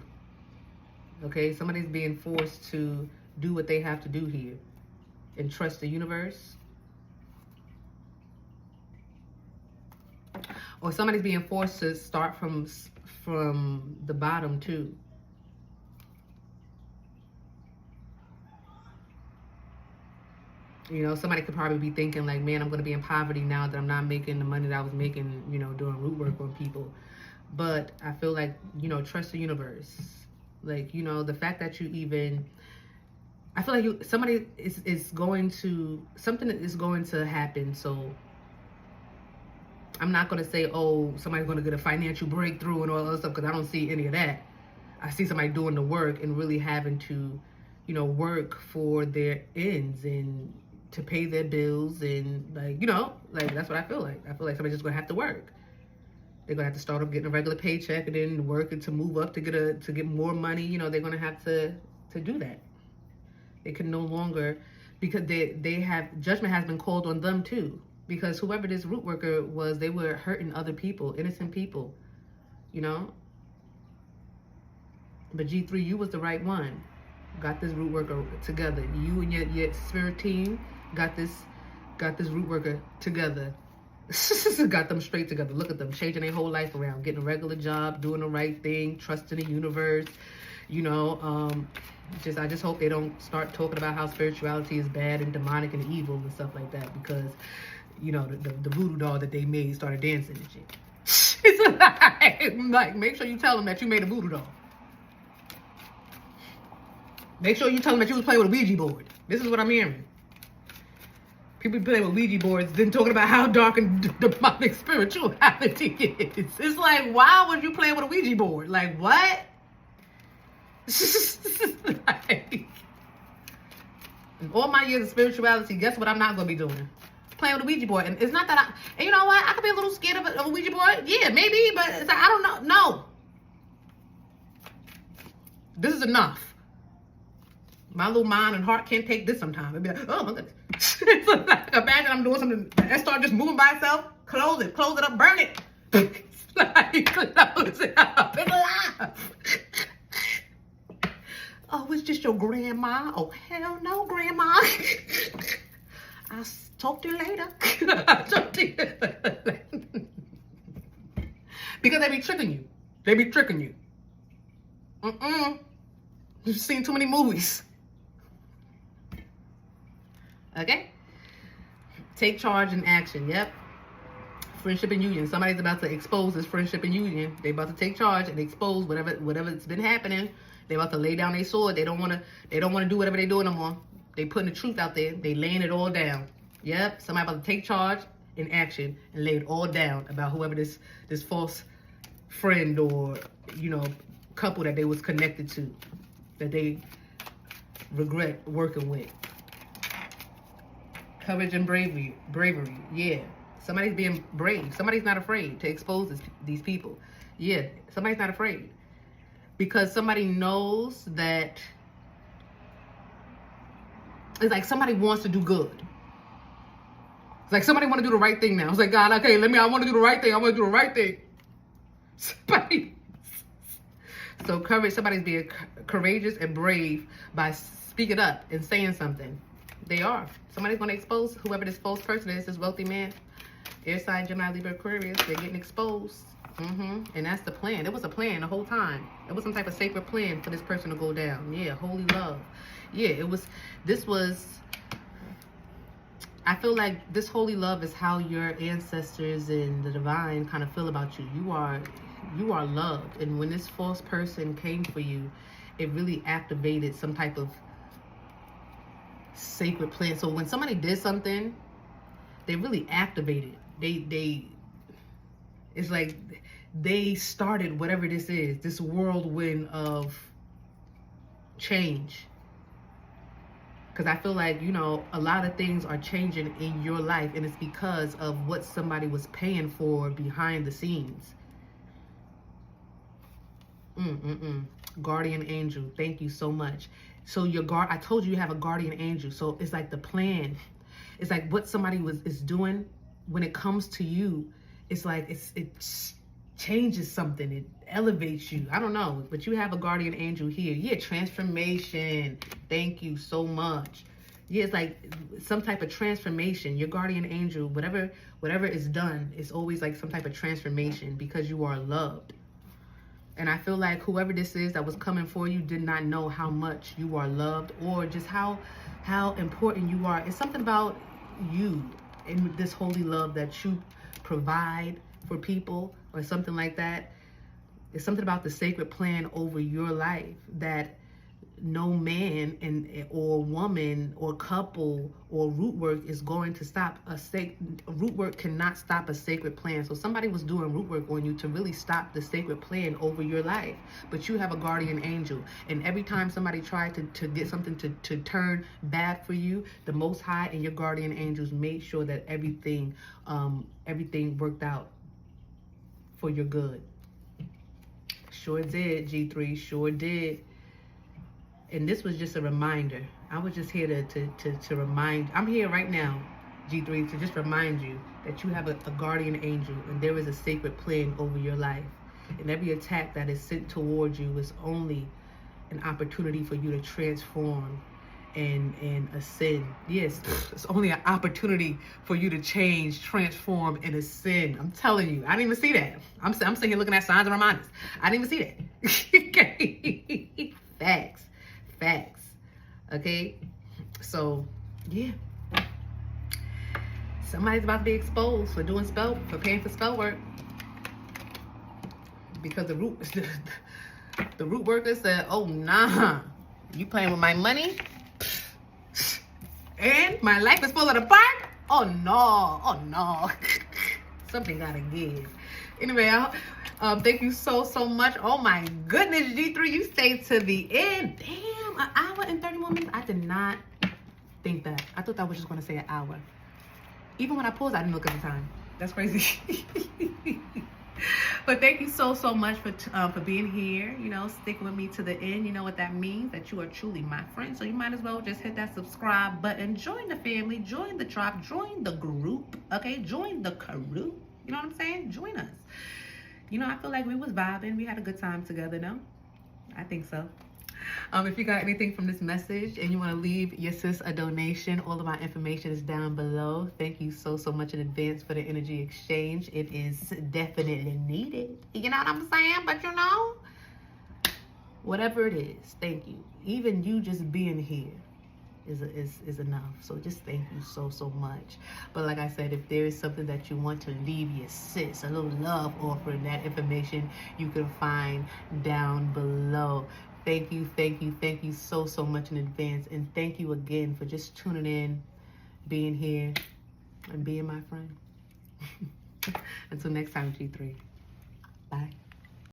Okay, somebody's being forced to do what they have to do here and trust the universe. Or somebody's being forced to start from the bottom too. You know, somebody could probably be thinking like, man, I'm going to be in poverty now that I'm not making the money that I was making, you know, doing root work on people. But I feel like, you know, trust the universe. Like, you know, the fact that you even I feel like somebody is going to, something is going to happen. So I'm not going to say, oh, somebody's going to get a financial breakthrough and all that stuff, because I don't see any of that. I see somebody doing the work and really having to, you know, work for their ends and to pay their bills, and like, you know, like that's what I feel like. I feel like somebody's just going to have to work. They're going to have to start off getting a regular paycheck and then working to move up to get more money. You know, they're going to have to do that. They can no longer, because they have, judgment has been called on them too. Because whoever this root worker was, they were hurting other people, innocent people, you know. But G3, you was the right one. Got this root worker together. You and your spirit team got this root worker together. Got them straight together. Look at them, changing their whole life around, getting a regular job, doing the right thing, trusting the universe. You know, I just hope they don't start talking about how spirituality is bad and demonic and evil and stuff like that, because, you know, the voodoo doll that they made started dancing and shit. It's like, make sure you tell them that you made a voodoo doll. Make sure you tell them that you was playing with a Ouija board. This is what I'm hearing. People playing with Ouija boards, then talking about how dark and demonic spirituality is. It's like, why was you playing with a Ouija board? Like, what? Like, in all my years of spirituality, guess what I'm not going to be doing? Playing with a Ouija board. And it's not that and you know what? I could be a little scared of a Ouija board. Yeah, maybe, but it's like, I don't know. No. This is enough. My little mind and heart can't take this sometimes. It'd be like, oh my goodness. It's like, imagine I'm doing something and start just moving by itself. Close it up, burn it. Like, close it up. It's alive. Oh, it's just your grandma. Oh, hell no, grandma. I'll talk to you later. Because they be tricking you. They be tricking you. You've seen too many movies. Okay? Take charge and action. Yep. Friendship and union. Somebody's about to expose this friendship and union. They about to take charge and expose whatever's been happening. They about to lay down their sword. They don't want to do whatever they doing no more. They putting the truth out there. They laying it all down. Yep. Somebody about to take charge in action and lay it all down about whoever this false friend or, you know, couple that they was connected to, that they regret working with. Courage and bravery. Yeah. Somebody's being brave. Somebody's not afraid to expose these people. Yeah. Somebody's not afraid. Because somebody knows that it's like somebody wants to do good. It's like somebody want to do the right thing now. It's like, God, okay, I want to do the right thing. I want to do the right thing. So courage, somebody's being courageous and brave by speaking up and saying something. They are. Somebody's going to expose whoever this false person is, this wealthy man. Air sign, Gemini, Libra, Aquarius. They're getting exposed. And that's the plan. It was a plan the whole time. It was some type of sacred plan for this person to go down. Yeah, holy love. Yeah, I feel like this holy love is how your ancestors and the divine kind of feel about you. You are loved. And when this false person came for you, it really activated some type of sacred plan. So when somebody did something, they really activated. It's like they started whatever this is, this whirlwind of change. Because I feel like, you know, a lot of things are changing in your life, and it's because of what somebody was paying for behind the scenes. Guardian angel, thank you so much. So I told you have a guardian angel. So it's like the plan. It's like what somebody is doing when it comes to you. It's like it changes something. It elevates you. I don't know, but you have a guardian angel here. Yeah, transformation. Thank you so much. Yeah, it's like some type of transformation. Your guardian angel, whatever is done, it's always like some type of transformation because you are loved. And I feel like whoever this is that was coming for you did not know how much you are loved, or just how important you are. It's something about you and this holy love that you provide for people, or something like that. It's something about the sacred plan over your life that no man or woman or couple or root work is going to stop root work cannot stop a sacred plan. So somebody was doing root work on you to really stop the sacred plan over your life, but you have a guardian angel, and every time somebody tried to get something to turn bad for you, the Most High and your guardian angels made sure that everything worked out for your good. Sure did, G3, sure did. And this was just a reminder. I was just here to remind. I'm here right now, G3, to just remind you that you have a guardian angel, and there is a sacred plan over your life. And every attack that is sent towards you is only an opportunity for you to transform and ascend. Yes, it's only an opportunity for you to change, transform, and ascend. I'm telling you, I didn't even see that. I'm sitting here looking at signs and reminders. I didn't even see that. Okay. Facts. Okay. So, yeah. Somebody's about to be exposed for paying for spell work. Because the root worker said, oh, nah, you playing with my money? And my life is falling apart? Oh no. Something gotta give. Anyway, thank you so much. Oh my goodness, G3, you stayed to the end. Damn, an hour and 30 more minutes. I did not think that. I thought that was just gonna say an hour. Even when I paused, I didn't look at the time. That's crazy. But thank you so much for being here. You know, stick with me to the end. You know what that means, that you are truly my friend. So you might as well just hit that subscribe button. Join the family. Join the tribe. Join the group. Okay, join the crew. You know what I'm saying? Join us. You know, I feel like we was vibing. We had a good time together, no? I think so. If you got anything from this message and you want to leave your sis a donation, all of my information is down below. Thank you so much in advance for the energy exchange. It is definitely needed. You know what I'm saying? But you know, whatever it is, thank you. Even you just being here is enough. So just thank you so much. But like I said, if there is something that you want to leave your sis, a little love offering, that information you can find down below. Thank you so much in advance. And thank you again for just tuning in, being here, and being my friend. Until next time, G3.